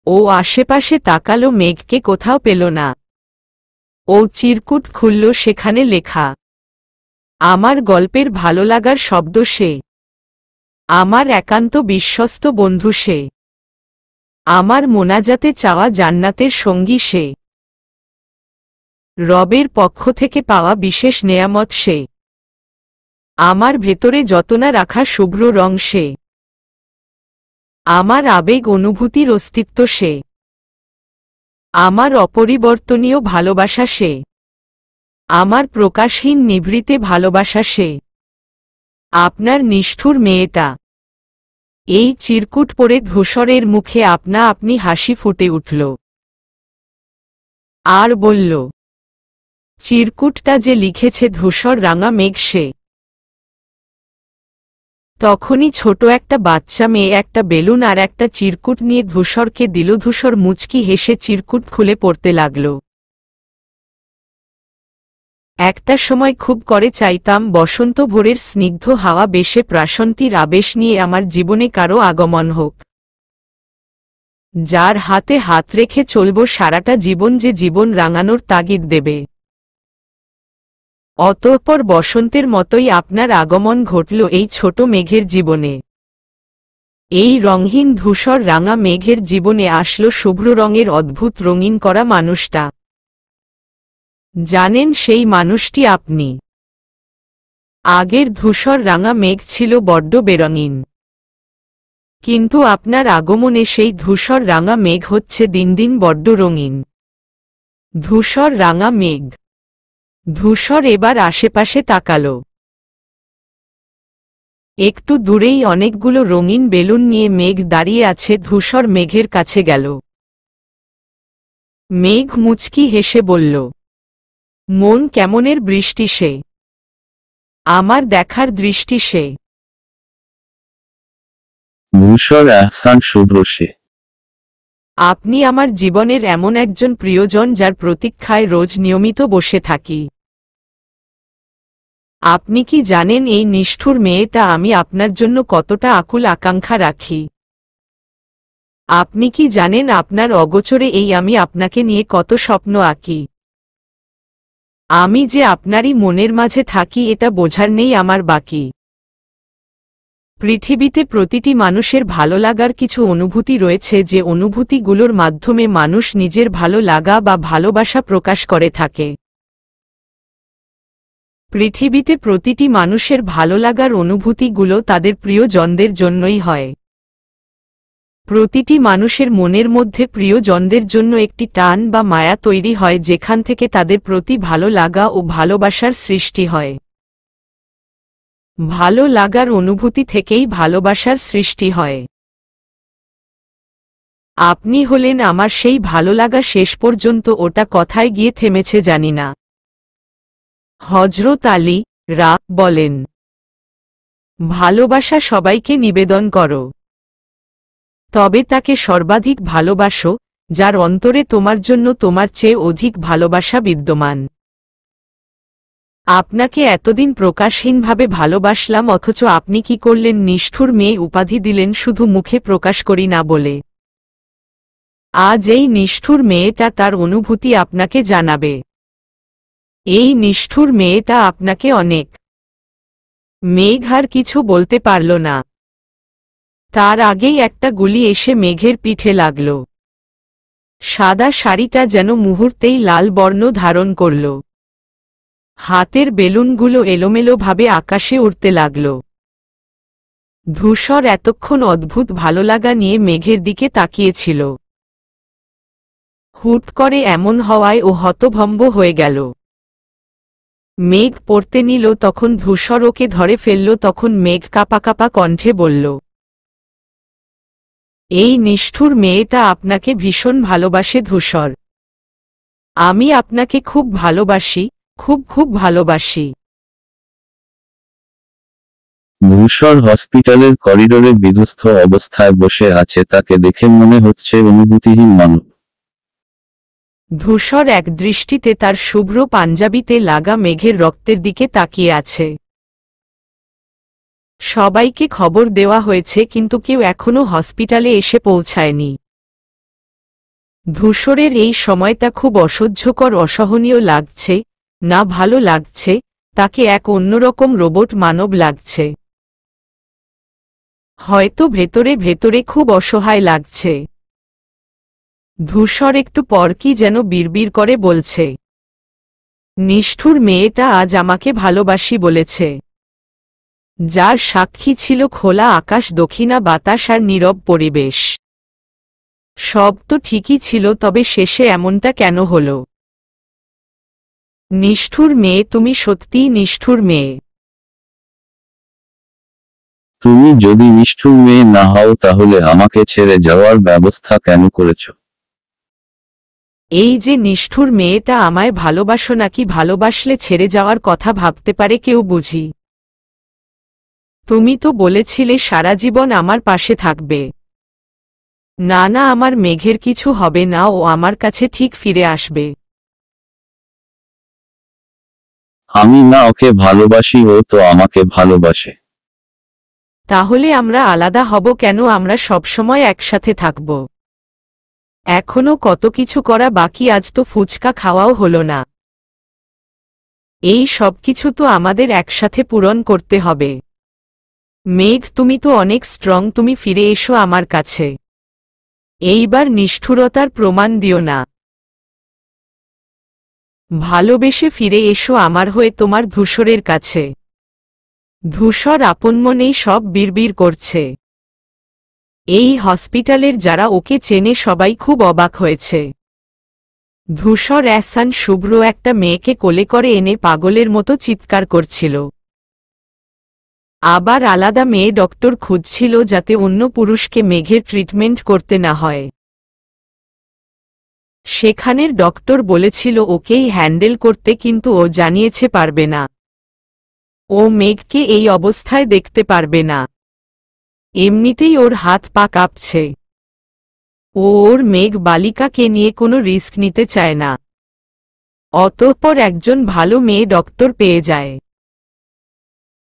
ও আশেপাশে তাকালো, মেঘকে কোথাও পেল না। ও চিরকুট খুলল, সেখানে লেখা, আমার গল্পের ভালো লাগার শব্দ সে, আমার একান্ত বিশ্বস্ত বন্ধু সে, আমার মোনাজাতে চাওয়া জান্নাতের সঙ্গী সে, রবের পক্ষ থেকে পাওয়া বিশেষ নেয়ামত সে, আমার ভেতরে যতনা রাখা শুভ্র রং সে, আমার আবেগ অনুভূতির অস্তিত্ব সে, আমার অপরিবর্তনীয় ভালোবাসা সে, আমার প্রকাশহীন নিভৃতে ভালোবাসা সে, আপনার নিষ্ঠুর মেয়েটা। এই চিরকুট পড়ে ধূসরের মুখে আপনা আপনি হাসি ফুটে উঠল। আর বলল, চিরকুটটা যে লিখেছে ধূসর রাঙা মেঘ সে। তখনই ছোট একটা বাচ্চা মেয়ে একটা বেলুন আর একটা চিরকুট নিয়ে ধূসরকে দিল। ধূসর মুচকি হেসে চিরকুট খুলে পড়তে লাগল। একটা সময় খুব করে চাইতাম বসন্ত ভোরের স্নিগ্ধ হাওয়া বেশে প্রাসন্তীর আবেশ নিয়ে আমার জীবনে কারো আগমন হোক, যার হাতে হাত রেখে চলব সারাটা জীবন, যে জীবন রাঙানোর তাগিদ দেবে। অতঃপর বসন্তের মতোই আপনার আগমন ঘটল এই ছোট মেঘের জীবনে। এই রঙহীন ধূসর রাঙা মেঘের জীবনে আসলো শুভ্র রঙের অদ্ভুত রঙিন করা মানুষটা। জানেন সেই মানুষটি আপনি। আগের ধূসর রাঙা মেঘ ছিল বড্ড বেরঙিন, কিন্তু আপনার আগমনে সেই ধূসর রাঙা মেঘ হচ্ছে দিন দিন বড্ড রঙিন। ধূসর রাঙা মেঘ। ধূসর এবার আশেপাশে তাকাল। একটু দূরেই অনেকগুলো রঙিন বেলুন নিয়ে মেঘ দাঁড়িয়ে আছে। ধূসর মেঘের কাছে গেল। মেঘ মুচকি হেসে বলল, মন কেমনের বৃষ্টি সে, আমার দেখার দৃষ্টি সে। ধূসর আহসান শুভ্র সে। আপনি আমার জীবনের এমন একজন প্রিয়জন যার প্রতীক্ষায় রোজ নিয়মিত বসে থাকি। আপনি কি জানেন এই নিষ্ঠুর মেয়েটা আমি আপনার জন্য কতটা আকুল আকাঙ্ক্ষা রাখি? আপনি কি জানেন আপনার অগোচরে এই আমি আপনাকে নিয়ে কত স্বপ্ন আঁকি? আমি যে আপনারই মনের মাঝে থাকি এটা বোঝার নেই আমার বাকি। পৃথিবীতে প্রতিটি মানুষের ভালো লাগার কিছু অনুভূতি রয়েছে, যে অনুভূতিগুলোর মাধ্যমে মানুষ নিজের ভালো লাগা বা ভালোবাসা প্রকাশ করে থাকে। পৃথিবীতে প্রতিটি মানুষের ভালো লাগার অনুভূতিগুলো তাদের প্রিয়জনদের জন্যই হয়। প্রতিটি মানুষের মনের মধ্যে প্রিয়জনদের জন্য একটি টান বা মায়া তৈরি হয়, যেখান থেকে তাদের প্রতি ভালো লাগা ও ভালোবাসার সৃষ্টি হয়। ভালো লাগার অনুভূতি থেকেই ভালোবাসার সৃষ্টি হয়। আপনি হলেন আমার সেই ভালো লাগা। শেষ পর্যন্ত ওটা কথায় গিয়ে থেমেছে জানি না। হযরত আলী বলেন, ভালোবাসা সবাইকে নিবেদন করো, তবে তাকে সর্বাধিক ভালোবাসো যার অন্তরে তোমার জন্য তোমার চেয়ে অধিক ভালোবাসা বিদ্যমান। আপনাকে এতদিন প্রকাশহীনভাবে ভালোবাসলাম, অথচ আপনি কি করলেন? নিষ্ঠুর মেয়ে উপাধি দিলেন শুধু মুখে প্রকাশ করি না বলে। আজ এই নিষ্ঠুর মেয়েটা তার অনুভূতি আপনাকে জানাবে। এই নিষ্ঠুর মেয়েটা আপনাকে অনেক। মেঘ আর কিছু বলতে পারল না। তার আগেই একটা গুলি এসে মেঘের পিঠে লাগল। সাদা শাড়িটা যেন মুহূর্তেই লাল বর্ণ ধারণ করল। হাতের বেলুনগুলো এলোমেলোভাবে আকাশে উড়তে লাগল। ধূসর এতক্ষণ অদ্ভুত ভালোলাগা নিয়ে মেঘের দিকে তাকিয়েছিল। হুট করে এমন হওয়ায় ও হতভম্ব হয়ে গেল। মেঘ পড়তে নিল, তখন ধূসর ওকে ধরে ফেলল। তখন মেঘ কাঁপা কাঁপা কণ্ঠে বলল, এই নিষ্ঠুর মেয়েটা আপনাকে ভীষণ ভালোবাসে ধূসর। আমি আপনাকে খুব ভালোবাসি, খুব খুব ভালোবাসি। ধূসর হসপিটালের করিডোরে বিধ্বস্ত অবস্থায় বসে আছে। তাকে দেখে মনে হচ্ছে অনুভূতিহীন মানব। ধূসর এক দৃষ্টিতে তার শুভ্র পাঞ্জাবিতে লাগা মেঘের রক্তের দিকে তাকিয়ে আছে। সবাইকে খবর দেওয়া হয়েছে, কিন্তু কেউ এখনো হসপিটালে এসে পৌঁছায়নি। ধূসরের এই সময়টা খুব অসহ্যকর, অসহনীয় লাগছে। না ভালো লাগছে, তাকে এক অন্যরকম রোবট মানব লাগছে। হয়তো ভেতরে ভেতরে খুব অসহায় লাগছে। ধূসর একটু পর কি যেন বিড়বিড় করে বলছে, নিষ্ঠুর মেয়েটা আজ আমাকে ভালোবাসি বলেছে, যার সাক্ষী ছিল খোলা আকাশ, দক্ষিণা বাতাস আর নীরব পরিবেশ। সব তো ঠিকই ছিল, তবে শেষে এমনটা কেন হলো? নিষ্ঠুর মেয়ে, তুমি সত্যিই নিষ্ঠুর মেয়ে। তুমি যদি নিষ্ঠুর মেয়ে না হও তাহলে আমাকে ছেড়ে যাওয়ার ব্যবস্থা কেন করেছ? এই যে নিষ্ঠুর মেয়েটা আমায় ভালোবাসো নাকি ভালোবাসলে ছেড়ে যাওয়ার কথা ভাবতে পারে কেউ বুঝি? তুমি তো বলেছিলে সারা জীবন আমার পাশে থাকবে। না না, আমার মেঘের কিছু হবে না, ও আমার কাছে ঠিক ফিরে আসবে। আমি না ওকে ভালোবাসি, ও তো আমাকে ভালোবাসে। তাহলে আমরা আলাদা হব কেন? আমরা সবসময় একসাথে থাকব। এখনো কত কিছু করা বাকি, আজ তো ফুচকা খাওয়াও হলো না। এই সব কিছু তো আমাদের একসাথে পূরণ করতে হবে। মেঘ, তুমি তো অনেক স্ট্রং, তুমি ফিরে এসো আমার কাছে। এইবার নিষ্ঠুরতার প্রমাণ দিও না। ভালোবেসে ফিরে এসো আমার হয়ে তোমার ধূসরের কাছে। ধূসর আপন মনেই সব বিড়বিড় করছে। এই হসপিটালের যারা ওকে চেনে সবাই খুব অবাক হয়েছে। ধূসর অ্যাসান শুভ্র একটা মেয়েকে কোলে করে এনে পাগলের মতো চিৎকার করছিল। আবার আলাদা মেয়ে ডক্টর খুঁজছিল যাতে অন্য পুরুষকে মেঘের ট্রিটমেন্ট করতে না হয়। সেখানের ডক্টর বলেছিল ওকেই হ্যান্ডেল করতে, কিন্তু ও জানিয়েছে পারবে না। ও মেঘকে এই অবস্থায় দেখতে পারবে না। এমনিতেই ওর হাত পা কাঁপছে। ও ওর মেঘ বালিকাকে নিয়ে কোনো রিস্ক নিতে চায় না। অতঃপর একজন ভালো মেয়ে ডক্টর পেয়ে যায়।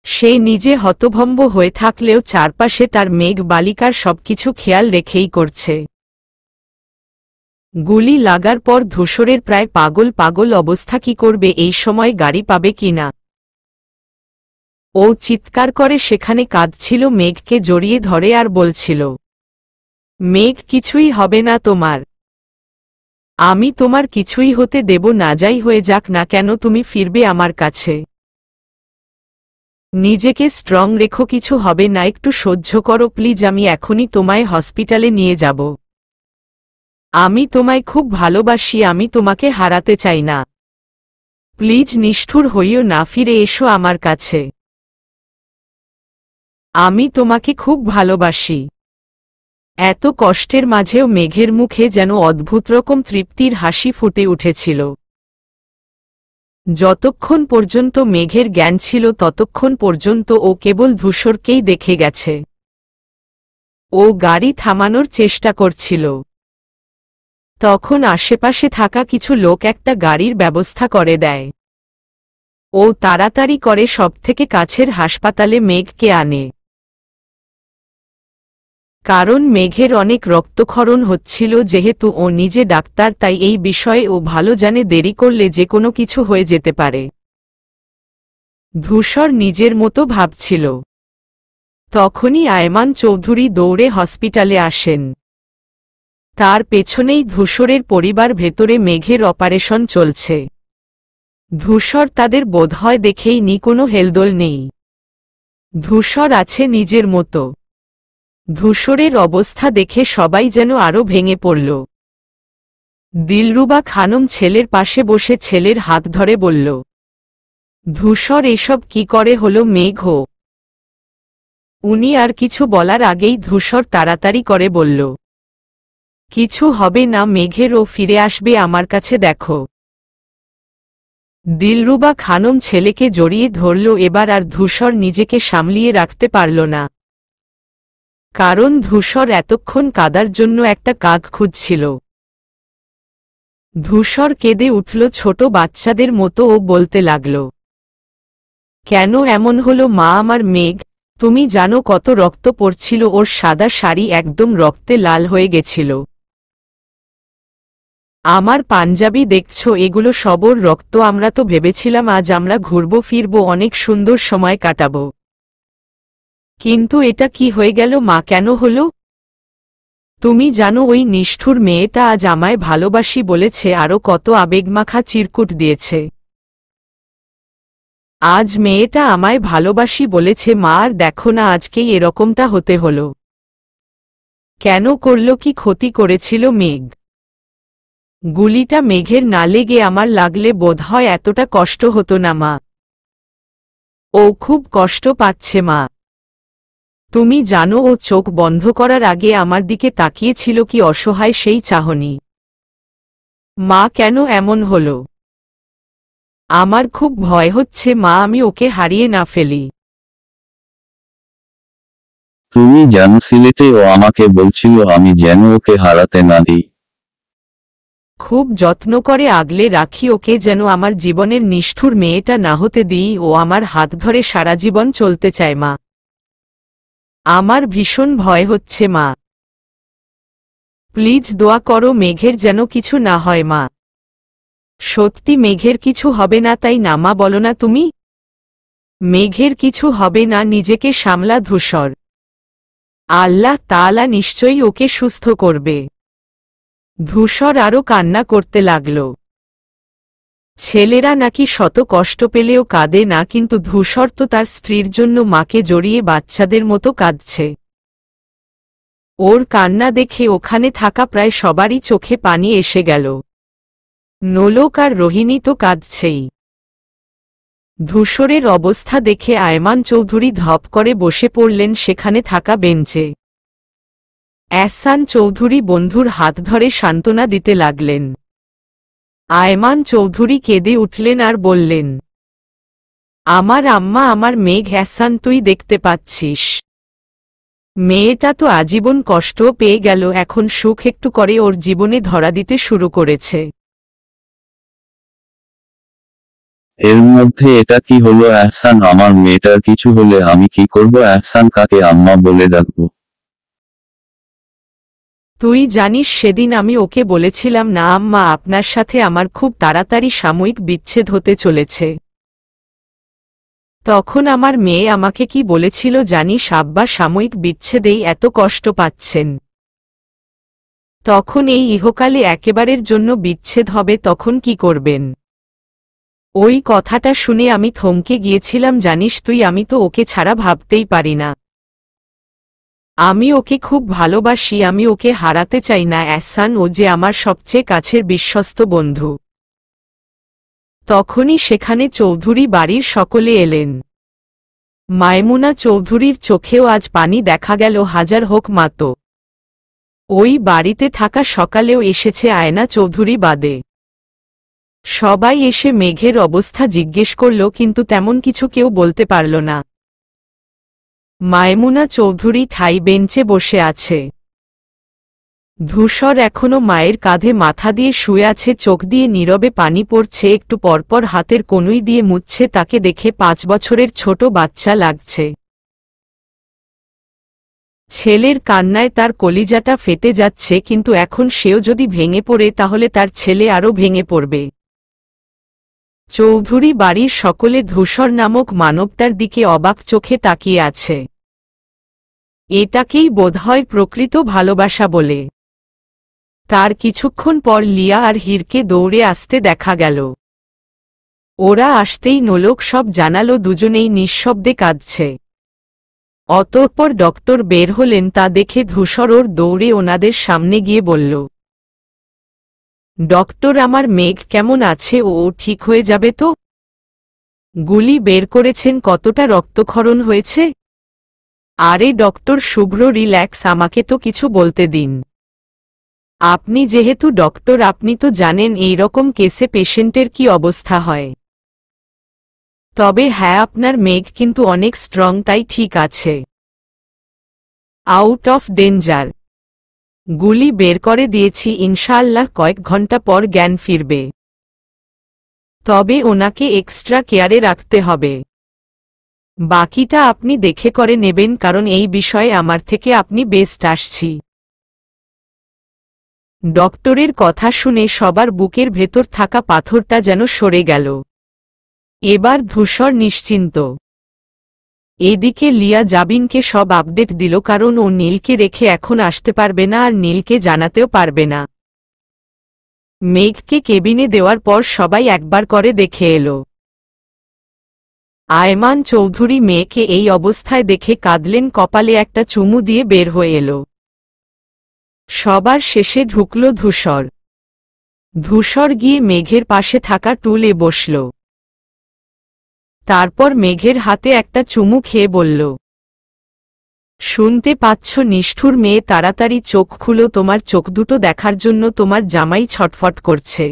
সে নিজে হতভম্ব হয়ে থাকলেও চারপাশে তার মেঘ বালিকার সবকিছু খেয়াল রেখেই করছে। গুলি লাগার পর ধূসরের প্রায় পাগল পাগল অবস্থা, কি করবে এই সময় গাড়ি পাবে কিনা। ও চিৎকার করে সেখানে কাঁদছিল, মেঘকে জড়িয়ে ধরে আর বলছিল, মেঘ কিছুই হবে না তোমার, আমি তোমার কিছুই হতে দেব না, যাই হয়ে যাক না কেন তুমি ফিরবে আমার কাছে। নিজেকে স্ট্রং রেখো, কিছু হবে না, একটু সহ্য করো প্লিজ, আমি এখনই তোমায় হসপিটালে নিয়ে যাব। আমি তোমায় খুব ভালোবাসি, আমি তোমাকে হারাতে চাই না, প্লিজ নিষ্ঠুর হইও না, ফিরে এসো আমার কাছে, আমি তোমাকে খুব ভালোবাসি। এত কষ্টের মাঝেও মেঘের মুখে যেন অদ্ভুত রকম তৃপ্তির হাসি ফুটে উঠেছিল। যতক্ষণ পর্যন্ত মেঘের জ্ঞান ছিল ততক্ষণ পর্যন্ত ও কেবল ধূসরকেই দেখে গেছে। ও গাড়ি থামানোর চেষ্টা করছিল। তখন আশেপাশে থাকা কিছু লোক একটা গাড়ির ব্যবস্থা করে দেয়। ও তাড়াতাড়ি করে সবথেকে কাছের হাসপাতালে মেঘকে আনে। কারণ মেঘের অনেক রক্তক্ষরণ হচ্ছিল, যেহেতু ও নিজে ডাক্তার তাই এই বিষয়ে ও ভালো জানে দেরি করলে যে কোনো কিছু হয়ে যেতে পারে। ধূসর নিজের মতো ভাবছিল। তখনই আয়মান চৌধুরী দৌড়ে হসপিটালে আসেন। তার পেছনেই ধূসরের পরিবার, ভেতরে মেঘের অপারেশন চলছে। ধূসর তাদের বোধহয় দেখেই নি, কোনো হেলদোল নেই। ধূসর আছে নিজের মতো। ধূসরের অবস্থা দেখে সবাই যেন আরো ভেঙে পড়ল। দিলরুবা খানম ছেলের পাশে বসে ছেলের হাত ধরে বলল, ধূসর এসব কি করে হলো মেঘ? উনি আর কিছু বলার আগেই ধূসর তাড়াতাড়ি করে বলল, কিছু হবে না মেঘের, ও ফিরে আসবে আমার কাছে, দেখো। দিলরুবা খানম ছেলেকে জড়িয়ে ধরল। এবার আর ধূসর নিজেকে সামলিয়ে রাখতে পারল না। কারণ ধূসর এতক্ষণ কাদার জন্য একটা কাক খুঁজছিল। ধূসর কেঁদে উঠল ছোট বাচ্চাদের মতো। ও বলতে লাগল, কেন এমন হলো মা আমার? মেঘ, তুমি জানো কত রক্ত পড়ছিল, ওর সাদা শাড়ি একদম রক্তে লাল হয়ে গেছিল। আমার পাঞ্জাবি দেখছো, এগুলো সব ওর রক্ত। আমরা তো ভেবেছিলাম আজ আমরা ঘুরবো ফিরবো, অনেক সুন্দর সময় কাটাবো, কিন্তু এটা কি হয়ে গেল মা? কেন হলো? তুমি জানো ওই নিষ্ঠুর মেয়েটা আজ আমায় ভালোবাসি বলেছে, আরও কত আবেগমাখা চিরকুট দিয়েছে। আজ মেয়েটা আমায় ভালোবাসি বলেছে মা, আর দেখো না আজকেই এরকমটা হতে হলো। কেন করল? কি ক্ষতি করেছিল মেঘ? গুলিটা মেঘের না লেগে আমার লাগলে বোধহয় এতটা কষ্ট হতো না মা। ও খুব কষ্ট পাচ্ছে মা। তুমি জানো ও চোখ বন্ধ করার আগে আমার দিকে তাকিয়েছিল, কি অসহায় সেই চাহনি। মা কেন এমন হলো? আমার খুব ভয় হচ্ছে মা, আমি ওকে হারিয়ে না ফেলি। তুমি জানো সিলেটে ও আমাকে বলছিল আমি যেন ওকে হারাতে না দিই। খুব যত্ন করে আগলে রাখি ওকে, যেন আমার জীবনের নিষ্ঠুর মেয়েটা না হতে দিই। ও আমার হাত ধরে সারা জীবন চলতে চায় মা। আমার ভীষণ ভয় হচ্ছে মা। প্লিজ দোয়া করো মেঘের যেন কিছু না হয় মা। সত্যি মেঘের কিছু হবে না তাই না মা? বলো না তুমি? মেঘের কিছু হবে না, নিজেকে সামলা ধূসর। আল্লাহ তাআলা নিশ্চয়ই ওকে সুস্থ করবে। ধূসর আরও কান্না করতে লাগল। ছেলেরা নাকি শত কষ্ট পেলেও কাঁদে না, কিন্তু ধূসর তো তার স্ত্রীর জন্য মাকে জড়িয়ে বাচ্চাদের মতো কাঁদছে। ওর কান্না দেখে ওখানে থাকা প্রায় সবারই চোখে পানি এসে গেল। নোলক আর রোহিণী তো কাঁদছেই। ধূসরের অবস্থা দেখে আয়মান চৌধুরী ধপ করে বসে পড়লেন সেখানে থাকা বেঞ্চে। এহসান চৌধুরী বন্ধুর হাত ধরে সান্ত্বনা দিতে লাগলেন। আয়মান চৌধুরী কেঁদে উঠলেন আর বললেন, আমার আম্মা, আমার মেঘ। এহসান, তুই দেখতে পাচ্ছিস, মেয়েটা তো আজীবন কষ্ট পেয়ে গেল, এখন সুখ একটু করে ওর জীবনে ধরা দিতে শুরু করেছে। এর মধ্যে এটা কি হলো এহসান? আমার মেয়েটার কিছু হলে আমি কি করব? এহসান কাকে আম্মা বলে ডাকবো? তুই জানিস, সেদিন আমি ওকে বলেছিলাম না আম্মা, আপনার সাথে আমার খুব তাড়াতাড়ি সাময়িক বিচ্ছেদ হতে চলেছে। তখন আমার মেয়ে আমাকে কি বলেছিল জানিস? আব্বা, সাময়িক বিচ্ছেদেই এত কষ্ট পাচ্ছেন, তখন এই ইহকালে একেবারের জন্য বিচ্ছেদ হবে, তখন কি করবেন? ওই কথাটা শুনে আমি থমকে গিয়েছিলাম জানিস তুই, আমি তো ওকে ছাড়া ভাবতেই পারি না। আমি ওকে খুব ভালোবাসি, আমি ওকে হারাতে চাই না এহসান, ও যে আমার সবচেয়ে কাছের বিশ্বস্ত বন্ধু। তখনই সেখানে চৌধুরী বাড়ির সকলে এলেন। মায়মুনা চৌধুরীর চোখেও আজ পানি দেখা গেল, হাজার হোক মাতো। ওই বাড়িতে থাকা সকালেও এসেছে আয়না চৌধুরী বাদে। সবাই এসে মেঘের অবস্থা জিজ্ঞেস করল, কিন্তু তেমন কিছু কেউ বলতে পারল না। মায়মুনা চৌধুরী ঠাই বেঞ্চে বসে আছে। ধূসর এখনো মায়ের কাঁধে মাথা দিয়ে শুয়ে আছে, চোখ দিয়ে নীরবে পানি পড়ছে, একটু পরপর হাতের কনুই দিয়ে মুছছে। তাকে দেখে 5 বছরের ছোট বাচ্চা লাগছে। ছেলের কান্নায় তার কলিজাটা ফেটে যাচ্ছে, কিন্তু এখন সেও যদি ভেঙে পড়ে তাহলে তার ছেলে আরও ভেঙে পড়বে। চৌধুরী বাড়ির সকলে ধূসর নামক মানবটার দিকে অবাক চোখে তাকিয়ে আছে। এটাকেই বোধহয় প্রকৃত ভালোবাসা বলে। তার কিছুক্ষণ পর লিয়া আর হীরকে দৌড়ে আসতে দেখা গেল। ওরা আসতেই নোলক সব জানালো, দুজনেই নিঃশব্দে কাঁদছে। অতঃপর ডক্টর বের হলেন, তা দেখে ধূসর ওর দৌড়ে ওনাদের সামনে গিয়ে বলল, ডক্টর, আমার মেঘ কেমন আছে? ও ঠিক হয়ে যাবে তো? গুলি বের করেছেন? কতটা রক্তক্ষরণ হয়েছে? আরে ডক্টর শুভ্র, রিল্যাক্স, আমাকে তো কিছু বলতে দিন। আপনি যেহেতু ডক্টর, আপনি তো জানেন এই রকম কেসে পেশেন্টের কি অবস্থা হয়। তবে হ্যাঁ, আপনার মেঘ কিন্তু অনেক স্ট্রং, তাই ঠিক আছে। Out of danger. গুলি বের করে দিয়েছি, ইনশাআল্লাহ কয়েক ঘন্টা পর জ্ঞান ফিরবে। তবে ওনাকে এক্সট্রা কেয়ারে রাখতে হবে। বাকিটা আপনি দেখে করে নেবেন, কারণ এই বিষয়ে আমার থেকে আপনি বেস্ট আসছি। ডক্টরের কথা শুনে সবার বুকের ভেতর থাকা পাথরটা যেন সরে গেল। এবার ধূসর নিশ্চিন্ত। এদিকে লিয়া জাবিনকে সব আপডেট দিল, কারণ ও নীলকে রেখে এখন আসতে পারবে না আর নীলকে জানাতেও পারবে না। মেঘকে কেবিনে দেওয়ার পর সবাই একবার করে দেখে এলো। আয়মান চৌধুরী মেয়েকে এই অবস্থায় দেখে কাঁদলেন, কপালে একটা চুমু দিয়ে বের হয়ে এলো। সবার শেষে ঢুকল ধূসর। ধূসর গিয়ে মেঘের পাশে থাকা টুলে বসল। তারপর মেঘের হাতে একটা চুমু খেয়ে বলল, শুনতে পাচ্ছ নিষ্ঠুর মেয়ে, তাড়াতাড়ি চোখ খুলো, তোমার চোখ দুটো দেখার জন্য তোমার জামাই ছটফট করছে।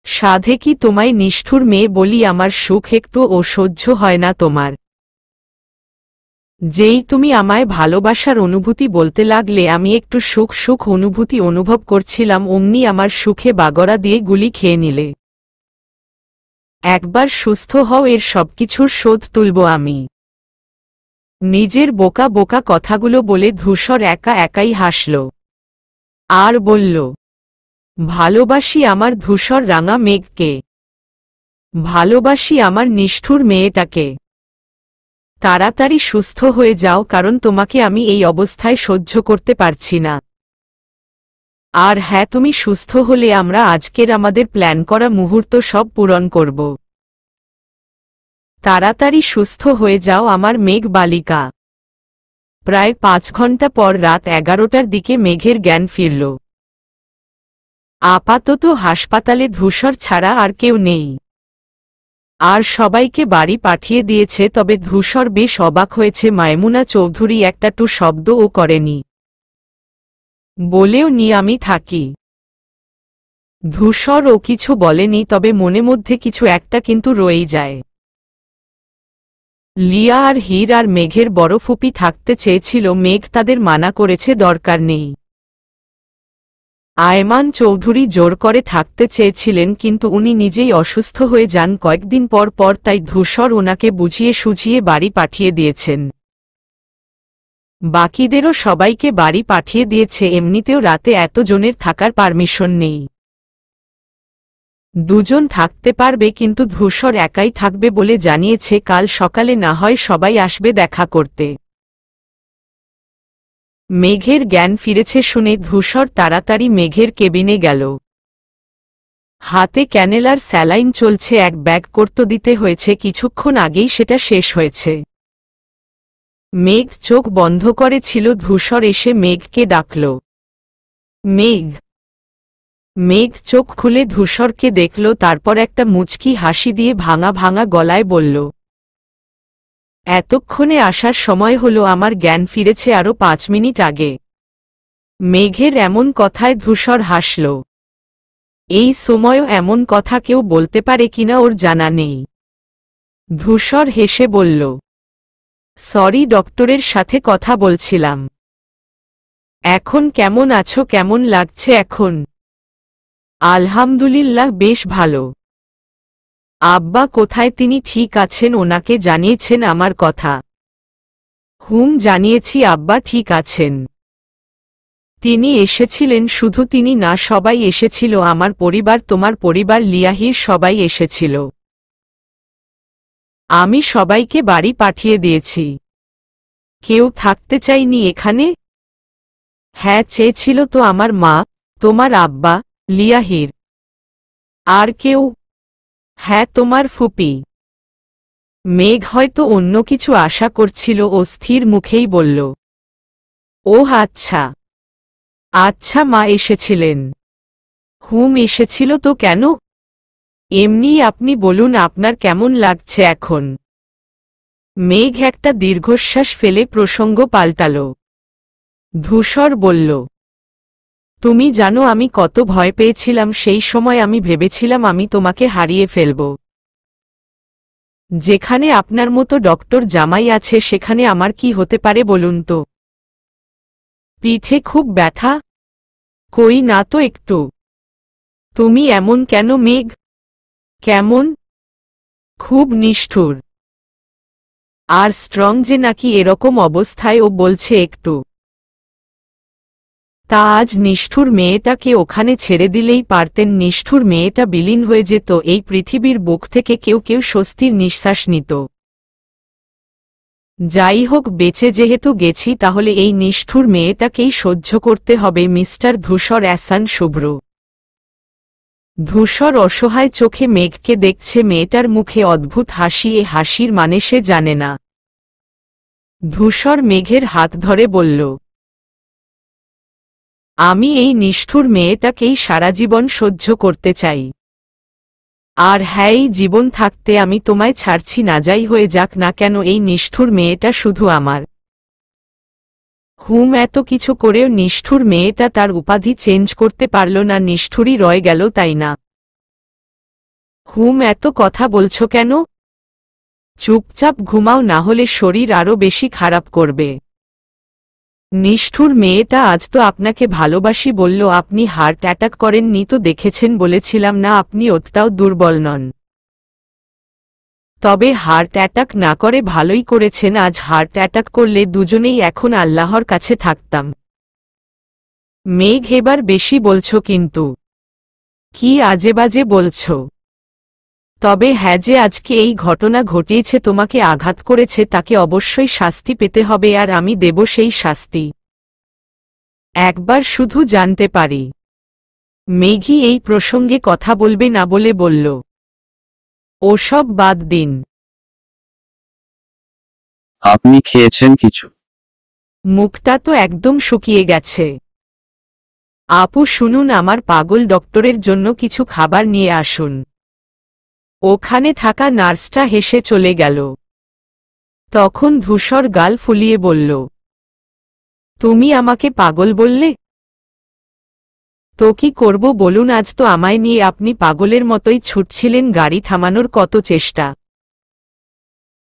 সাধে কি তোমায় নিষ্ঠুর মেয়ে বলি? আমার সুখ একটু ও সহ্য হয় না তোমার। যেই তুমি আমায় ভালোবাসার অনুভূতি বলতে লাগলে, আমি একটু সুখ সুখ অনুভূতি অনুভব করছিলাম, অমনি আমার সুখে বাগড়া দিয়ে গুলি খেয়ে নিলে। একবার সুস্থ হও, এর সবকিছুর শোধ তুলব আমি। নিজের বোকা বোকা কথাগুলো বলে ধূসর একা একাই হাসল আর বলল, ভালোবাসি আমার ধূসর রাঙা মেঘকে, ভালোবাসি আমার নিষ্ঠুর মেয়েটাকে। তাড়াতাড়ি সুস্থ হয়ে যাও, কারণ তোমাকে আমি এই অবস্থায় সহ্য করতে পারছি না। আর হ্যাঁ, তুমি সুস্থ হলে আমরা আজকের আমাদের প্ল্যান করা মুহূর্ত সব পূরণ করব। তাড়াতাড়ি সুস্থ হয়ে যাও আমার মেঘ বালিকা। প্রায় 5 ঘন্টা পর রাত 11টার দিকে মেঘের জ্ঞান ফিরল। আপাতত হাসপাতালে ধূসর ছাড়া আর কেউ নেই, আর সবাইকে বাড়ি পাঠিয়ে দিয়েছে। তবে ধূসর বেশ অবাক হয়েছে, মায়মুনা চৌধুরী একটা টু শব্দও করেনি, বলেও নি আমি থাকি। ধূসর ও কিছু বলেনি, তবে মনে মধ্যে কিছু একটা কিন্তু রয়েই যায়। লিয়া আর হীর আর মেঘের বড় ফুপি থাকতে চেয়েছিল, মেঘ তাদের মানা করেছে দরকার নেই। আয়মান চৌধুরী জোর করে থাকতে চেয়েছিলেন, কিন্তু উনি নিজেই অসুস্থ হয়ে যান কয়েকদিন পর পর, তাই ধূসর ওনাকে বুঝিয়ে সুঝিয়ে বাড়ি পাঠিয়ে দিয়েছেন। বাকিদেরও সবাইকে বাড়ি পাঠিয়ে দিয়েছে, এমনিতেও রাতে এত জনের থাকার পারমিশন নেই। দুজন থাকতে পারবে, কিন্তু ধূসর একাই থাকবে বলে জানিয়েছে। কাল সকালে না হয় সবাই আসবে দেখা করতে। মেঘের জ্ঞান ফিরেছে শুনে ধূসর তাড়াতাড়ি মেঘের কেবিনে গেল। হাতে ক্যানেলার স্যালাইন চলছে, এক ব্যাগ করতে দিতে হয়েছে, কিছুক্ষণ আগেই সেটা শেষ হয়েছে। মেঘ চোখ বন্ধ করেছিল, ধূসর এসে মেঘকে ডাকল, মেঘ। মেঘ চোখ খুলে ধূসরকে দেখল, তারপর একটা মুচকি হাসি দিয়ে ভাঙা ভাঙা গলায় বলল, এতক্ষণে আসার সময় হলো, আমার জ্ঞান ফিরেছে আরো 5 মিনিট আগে। মেঘের এমন কথায় ধূসর হাসল। এই সময়ও এমন কথা কেউ বলতে পারে কিনা ওর জানা নেই। ধূসর হেসে বলল, সরি, ডক্টরের সাথে কথা বলছিলাম। এখন কেমন আছো, কেমন লাগছে এখন? আলহামদুলিল্লাহ, বেশ ভালো। আব্বা কোথায়? তিনি ঠিক আছেন, ওনাকে জানিয়েছেন আমার কথা? জানিয়েছি, আব্বা ঠিক আছেন। তিনি এসেছিলেন? শুধু তিনি না, সবাই এসেছিল, আমার পরিবার, তোমার পরিবার, লিয়াহির, সবাই এসেছিল। আমি সবাইকে বাড়ি পাঠিয়ে দিয়েছি। কেউ থাকতে চাইনি এখানে? হ্যাঁ, চেয়েছিল তো আমার মা, তোমার আব্বা, লিয়াহির। আর কেউ? হ্যাঁ, তোমার ফুপি। মেঘ হয়তো অন্য কিছু আশা করছিল, ও স্থির মুখেই বলল, ওহ আচ্ছা। আচ্ছা, মা এসেছিলেন? এসেছিল তো, কেন? এমনিই, আপনি বলুন আপনার কেমন লাগছে এখন? মেঘ একটা দীর্ঘশ্বাস ফেলে প্রসঙ্গ পাল্টাল। ধূসর বলল, তুমি জানো আমি কত ভয় পেয়েছিলাম সেই সময়। আমি ভেবেছিলাম আমি তোমাকে হারিয়ে ফেলব। যেখানে আপনার মতো ডক্টর জামাই আছে, সেখানে আমার কি হতে পারে বলুন তো? পিঠে খুব ব্যথা? কই না তো একটু। তুমি এমন কেন মেঘ? কেমন? খুব নিষ্ঠুর আর স্ট্রং যে নাকি এরকম অবস্থায়, ও বলছে একটু। তা আজ নিষ্ঠুর মেয়েটাকে ওখানে ছেড়ে দিলেই পারতেন, নিষ্ঠুর মেয়েটা বিলীন হয়ে যেত, এই পৃথিবীর বুক থেকে কেউ কেউ স্বস্তির নিঃশ্বাস নিত। যাই হোক, বেঁচে যেহেতু গেছি, তাহলে এই নিষ্ঠুর মেয়েটাকেই সহ্য করতে হবে। মিস্টার ধূসর অ্যাসান শুভ্র। ধূসর অসহায় চোখে মেঘকে দেখছে, মেয়েটার মুখে অদ্ভুত হাসি, এ হাসির মানে সে জানে না। ধূসর মেঘের হাত ধরে বলল, আমি এই নিষ্ঠুর মেয়েটাকেই সারা জীবন সহ্য করতে চাই। আর হ্যাঁ, এই জীবন থাকতে আমি তোমায় ছাড়ছি না, যাই হয়ে যাক না কেন, এই নিষ্ঠুর মেয়েটা শুধু আমার। এত কিছু করেও নিষ্ঠুর মেয়েটা তার উপাধি চেঞ্জ করতে পারল না, নিষ্ঠুরই রয়ে গেল, তাই না? এত কথা বলছো কেন? চুপচাপ ঘুমাও, না হলে শরীর আরো বেশি খারাপ করবে। নিষ্ঠুর মেয়েটা আজ তো আপনাকে ভালোবাসি বলল, আপনি হার্ট অ্যাটাক করেননি তো? দেখেছেন, বলেছিলাম না আপনি অতটাও দুর্বল নন। তবে হার্ট অ্যাটাক না করে ভালোই করেছেন, আজ হার্ট অ্যাটাক করলে দুজনেই এখন আল্লাহর কাছে থাকতাম। মেঘ, এবার বেশি বলছো কিন্তু। কি আজেবাজে বলছো? তবে হ্যাঁ, যে আজকে এই ঘটনা ঘটিয়েছে, তোমাকে আঘাত করেছে, তাকে অবশ্যই শাস্তি পেতে হবে, আর আমি দেব সেই শাস্তি। একবার শুধু জানতে পারি। মেঘি এই প্রসঙ্গে কথা বলবে না বলে বলল, ওসব বাদ দিন। আপনি খেয়েছেন কিছু? মুখটা তো একদম শুকিয়ে গেছে। আপু শুনুন, আমার পাগল ডক্টরের জন্য কিছু খাবার নিয়ে আসুন। ওখানে থাকা নার্সটা হেসে চলে গেল। তখন ধূসর গাল ফুলিয়ে বলল, তুমি আমাকে পাগল বললে? তো কি করব বলুন, আজ তো আমায় নিয়ে আপনি পাগলের মতোই ছুটছিলেন, গাড়ি থামানোর কত চেষ্টা।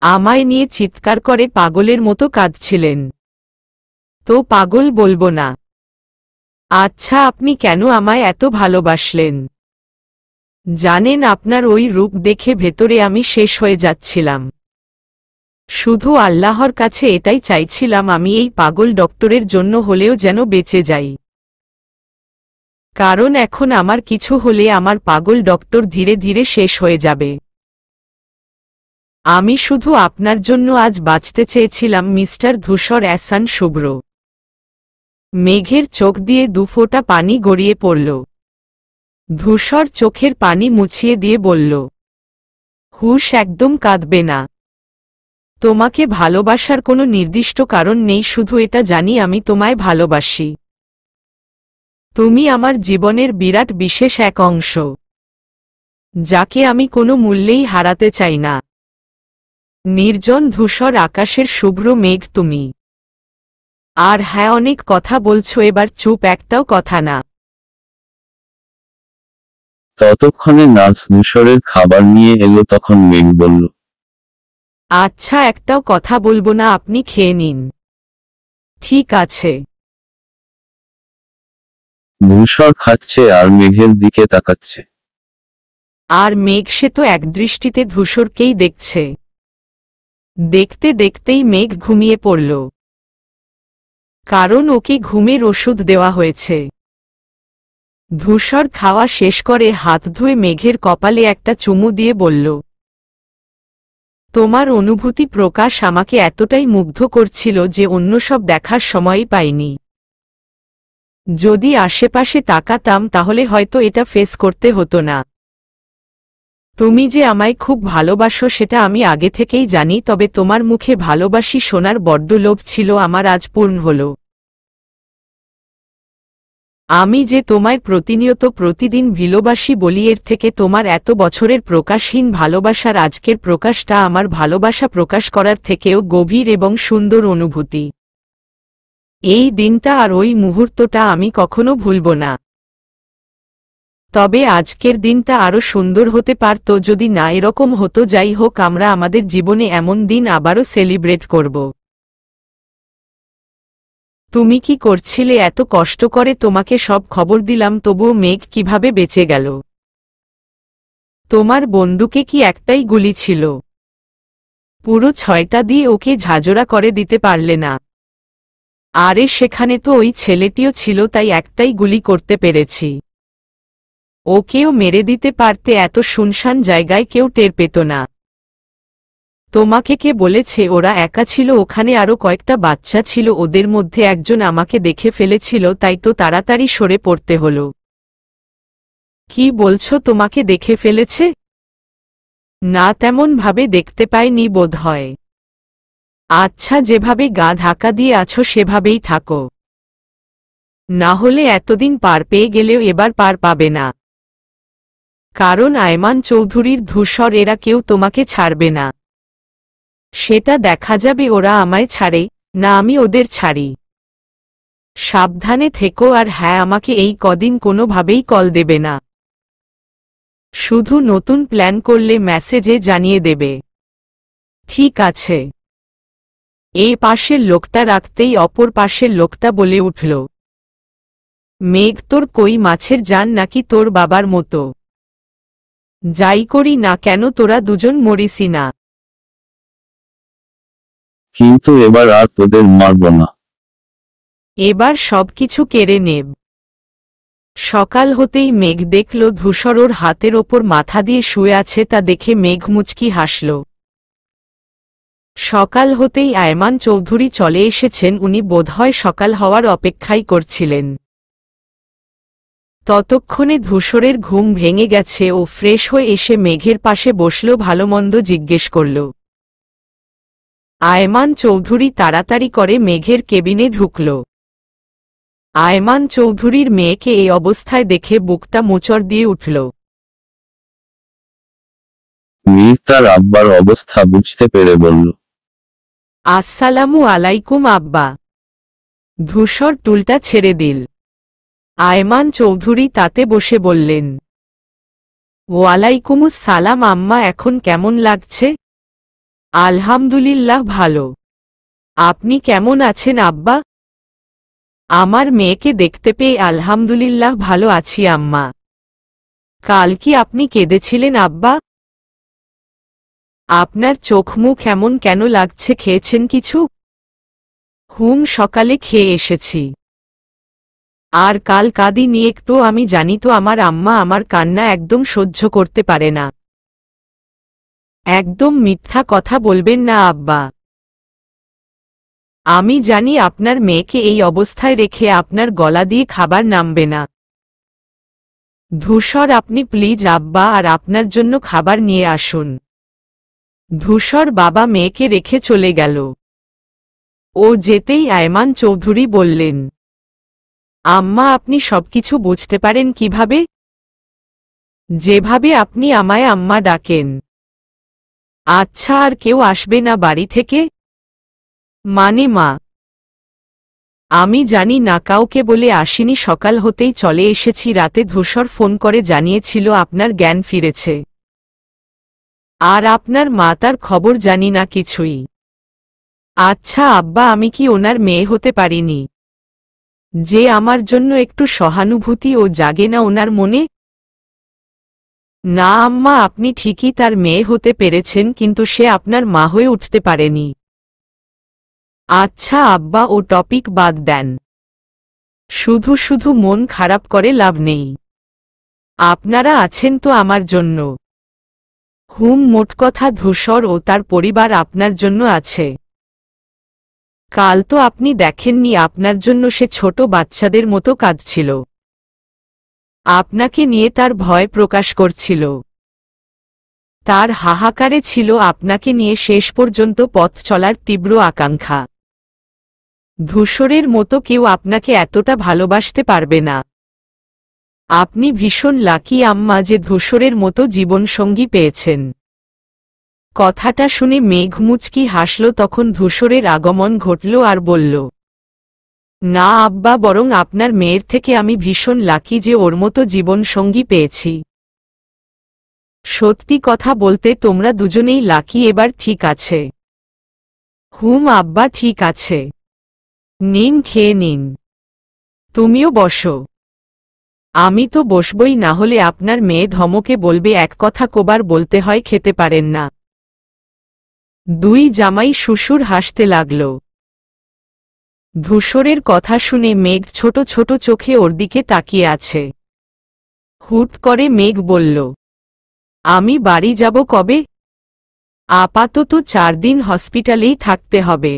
আমায় নিয়ে চিৎকার করে পাগলের মতো কাঁদছিলেন। তো পাগল বলবো না। আচ্ছা, আপনি কেন আমায় এত ভালোবাসলেন? জানেন, আপনার ওই রূপ দেখে ভেতরে আমি শেষ হয়ে যাচ্ছিলাম। শুধু আল্লাহর কাছে এটাই চাইছিলাম, আমি এই পাগল ডক্টরের জন্য হলেও যেন বেঁচে যাই। কারণ এখন আমার কিছু হলে আমার পাগল ডক্টর ধীরে ধীরে শেষ হয়ে যাবে। আমি শুধু আপনার জন্য আজ বাঁচতে চেয়েছিলাম, মিস্টার ধূসর এহসান শুভ্র। মেঘের চোখ দিয়ে দুফোঁটা পানি গড়িয়ে পড়ল। ধূসর চোখের পানি মুছিয়ে দিয়ে বলল, হুশ, একদম কাঁদবে না। তোমাকে ভালোবাসার কোনো নির্দিষ্ট কারণ নেই, শুধু এটা জানি আমি তোমায় ভালোবাসি। তুমি আমার জীবনের বিরাট বিশেষ এক অংশ, যাকে আমি কোনো মূল্যেই হারাতে চাই না। নির্জন ধূসর আকাশের শুভ্র মেঘ তুমি। আর হ্যাঁ, অনেক কথা বলছো, এবার চুপ, একটাও কথা না। ততক্ষণে নার্স ধূসরের খাবার নিয়ে এলো। তখন মেঘ বলল, আচ্ছা, একটাও কথা বলবো না, আপনি খেয়ে নিন। ঠিক আছে। ধূসর খাচ্ছে আর মেঘের দিকে তাকাচ্ছে। আর মেঘ, সে তো একদৃষ্টিতে ধূসরকেই দেখছে। দেখতে দেখতেই মেঘ ঘুমিয়ে পড়ল। কারণ ওকে ঘুমের ওষুধ দেওয়া হয়েছে। ধূসর খাওয়া শেষ করে হাত ধুয়ে মেঘের কপালে একটা চুমু দিয়ে বলল, তোমার অনুভূতি প্রকাশ আমাকে এতটাই মুগ্ধ করছিল যে অন্য সব দেখার সময়ই পাইনি। যদি আশেপাশে তাকাতাম তাহলে হয়তো এটা ফেস করতে হতো না। তুমি যে আমায় খুব ভালোবাসো সেটা আমি আগে থেকেই জানি, তবে তোমার মুখে ভালোবাসি শোনার বড্ড লোভ ছিল আমার, আজ পূর্ণ হল। আমি যে তোমায় প্রতিনিয়ত প্রতিদিন ভালোবাসি বলি, এর থেকে তোমার এত বছরের প্রকাশহীন ভালোবাসার আজকের প্রকাশটা আমার ভালোবাসা প্রকাশ করার থেকেও গভীর এবং সুন্দর অনুভূতি। এই দিনটা আর ওই মুহূর্তটা আমি কখনো ভুলব না। তবে আজকের দিনটা আরও সুন্দর হতে পারত যদি না এরকম হতো। যাই হোক, আমরা আমাদের জীবনে এমন দিন আবারও সেলিব্রেট করব। তুমি কি করছিলে? এত কষ্ট করে তোমাকে সব খবর দিলাম, তবুও মেঘ কিভাবে বেঁচে গেল? তোমার বন্দুকে কি একটাই গুলি ছিল? পুরো 6টা দিয়ে ওকে ঝাঁঝরা করে দিতে পারলে না? আরে সেখানে তো ওই ছেলেটিও ছিল, তাই একটাই গুলি করতে পেরেছি। ওকেও মেরে দিতে পারতে, এত শুনশান জায়গায় কেউ টের পেত না। তোমাকে কে বলেছে ওরা একা ছিল? ওখানে আরো কয়েকটা বাচ্চা ছিল, ওদের মধ্যে একজন আমাকে দেখে ফেলেছিল, তাই তো তাড়াতাড়ি সরে পড়তে হলো। কি বলছো, তোমাকে দেখে ফেলেছে? না, তেমন ভাবে দেখতে পাইনি বোধহয়। আচ্ছা, যেভাবে গা ঢাকা দিয়ে আছো সেভাবেই থাকো, না হলে এতদিন পার পেয়ে গেলেও এবার পার পাবে না। কারণ আয়মান চৌধুরীর ধূসর এরা কেউ তোমাকে ছাড়বে না। সেটা দেখা যাবে, ওরা আমায় ছাড়ে না আমি ওদের ছাড়ি। সাবধানে থেকো, আর হ্যাঁ, আমাকে এই কদিন কোনোভাবেই কল দেবে না। শুধু নতুন প্ল্যান করলে মেসেজে জানিয়ে দেবে। ঠিক আছে। এই পাশের লোকটা রাখতেই অপর পাশের লোকটা বলে উঠল, মেঘ, তোর কই মাছের জান নাকি তোর বাবার মতো? যাই করি না কেন তোরা দুজন মরিসি না। কিন্তু এবার আর তোদের মারব না। এবার সবকিছু কেড়ে নেব। সকাল হতেই মেঘ দেখল ধূসর ওর হাতের ওপর মাথা দিয়ে শুয়ে আছে, তা দেখে মেঘ মুচকি হাসল। সকাল হতেই আয়মান চৌধুরী চলে এসেছেন, উনি বোধহয় সকাল হওয়ার অপেক্ষাই করছিলেন। ততক্ষণে ধূসরের ঘুম ভেঙে গেছে, ও ফ্রেশ হয়ে এসে মেঘের পাশে বসল, ভালোমন্দ জিজ্ঞেস করল। আয়মান চৌধুরী তাড়াতাড়ি করে মেঘের কেবিনে ঢুকল। আয়মান চৌধুরীর মেয়েকে এই অবস্থায় দেখে বুকটা মোচড় দিয়ে উঠল। মীর তার আব্বার অবস্থা বুঝতে পেরে বলল, আসসালামু আলাইকুম আব্বা। ধূসর টুলটা ছেড়ে দিল। আয়মান চৌধুরী তাতে বসে বললেন, ওয়ালাইকুমুস সালাম আম্মা, এখন কেমন লাগছে? আলহামদুলিল্লাহ ভালো। আপনি কেমন আছেন আব্বা? আমার মেয়েকে দেখতে পেয়ে আলহামদুলিল্লাহ ভালো আছি আম্মা। কাল কি আপনি কেঁদেছিলেন আব্বা? আপনার চোখ মুখ এমন কেন লাগছে, খেয়েছেন কিছু? সকালে খেয়ে এসেছি। আর কাল কাঁদিনি একটু, আমি জানি তো আমার আম্মা আমার কান্না একদম সহ্য করতে পারে না। একদম মিথ্যা কথা বলবেন না আব্বা। আমি জানি আপনার মেয়েকে এই অবস্থায় রেখে আপনার গলা দিয়ে খাবার নামবে না। ধূসর, আপনি প্লিজ আব্বা আর আপনার জন্য খাবার নিয়ে আসুন। ধূসর বাবা মেয়েকে রেখে চলে গেল। ও যেতেই আয়মান চৌধুরী বললেন, আম্মা আপনি সবকিছু বুঝতে পারেন কিভাবে? যেভাবে আপনি আমায় আম্মা ডাকেন। আচ্ছা, আর কেউ আসবে না বাড়ি থেকে? মানে মা? আমি জানি না, কাউকে বলে আসিনি, সকাল হতেই চলে এসেছি। রাতে ধূসর ফোন করে জানিয়েছিল আপনার জ্ঞান ফিরেছে। আর আপনার মা, তার খবর জানি না কিছুই। আচ্ছা আব্বা, আমি কি ওনার মেয়ে হতে পারিনি? যে আমার জন্য একটু সহানুভূতি ও জাগে না ওনার মনে? না আম্মা, আপনি ঠিকই তার মেয়ে হতে পেরেছেন, কিন্তু সে আপনার মা হয়ে উঠতে পারেনি। আচ্ছা আব্বা, ও টপিক বাদ দেন। শুধু শুধু মন খারাপ করে লাভ নেই। আপনারা আছেন তো আমার জন্য। মোট কথা ধূসর ও তার পরিবার আপনার জন্য আছে। কাল তো আপনি দেখেননি, আপনার জন্য সে ছোট বাচ্চাদের মতো কাঁদছিল। আপনাকে নিয়ে তার ভয় প্রকাশ করছিল। তার হাহাকারে ছিল আপনাকে নিয়ে শেষ পর্যন্ত পথ চলার তীব্র আকাঙ্ক্ষা। ধূসরের মতো কেউ আপনাকে এতটা ভালোবাসতে পারবে না। আপনি ভীষণ লাকি আম্মা যে ধূসরের মতো জীবনসঙ্গী পেয়েছেন। কথাটা শুনে মেঘ মুচকি হাসল। তখন ধূসরের আগমন ঘটল আর বলল, না আব্বা, বরং আপনার মেয়ের থেকে আমি ভীষণ লাকি যে ওর মতো জীবনসঙ্গী পেয়েছি। সত্যি কথা বলতে তোমরা দুজনেই লাকি। এবার ঠিক আছে? আব্বা ঠিক আছে। নিন, খেয়ে নিন। তুমিও বসো। আমি তো বসবই, না হলে আপনার মেয়ে ধমকে বলবে এক কথা কবার বলতে হয় খেতে পারেন না। দুই জামাই শ্বশুর হাসতে লাগল। ধূসরের কথা শুনে মেঘ ছোট ছোট চোখে ওর দিকে তাকিয়ে আছে। হুট করে মেঘ বলল, আমি বাড়ি যাব কবে? আপাতত 4 দিন হসপিটালেই থাকতে হবে।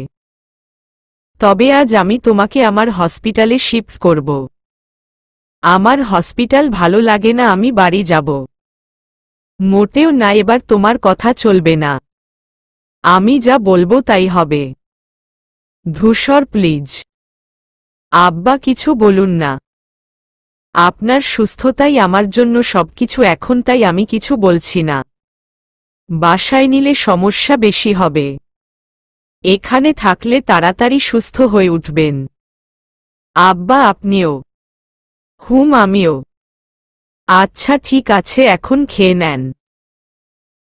তবে আজ আমি তোমাকে আমার হসপিটালে শিফট করব। আমার হসপিটাল ভালো লাগে না, আমি বাড়ি যাব। মোটেও না, এবার তোমার কথা চলবে না। আমি যা বলবো তাই হবে। ধূসর প্লিজ। আব্বা কিছু বলুন না। আপনার সুস্থতাই আমার জন্য সবকিছু এখন, তাই আমি কিছু বলছি না। বাসায় নিলে সমস্যা বেশি হবে। এখানে থাকলে তাড়াতাড়ি সুস্থ হয়ে উঠবেন। আব্বা আপনিও। আমিও। আচ্ছা ঠিক আছে, এখন খেয়ে নেন।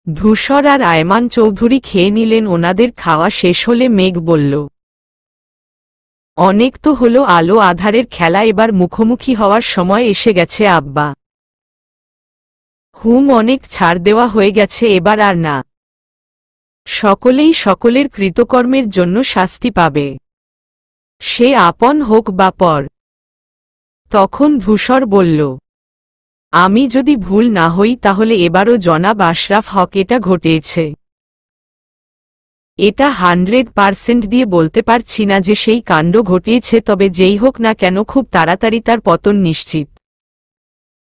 ধূসর আর আয়মান চৌধুরী খেয়ে নিলেন। ওনাদের খাওয়া শেষ হলে মেঘ বলল, অনেক তো হলো আলো আধারের খেলা, এবার মুখোমুখি হওয়ার সময় এসে গেছে আব্বা। অনেক ছাড় দেওয়া হয়ে গেছে, এবার আর না। সকলেই সকলের কৃতকর্মের জন্য শাস্তি পাবে, সে আপন হোক বা পর। তখন ধূসর বলল, আমি যদি ভুল না হই তাহলে এবারও জনাব আশরাফ হক এটা ঘটিয়েছে। এটা 100% দিয়ে বলতে পারছি না যে সেই কাণ্ড ঘটিয়েছে, তবে যেই হোক না কেন খুব তাড়াতাড়ি তার পতন নিশ্চিত।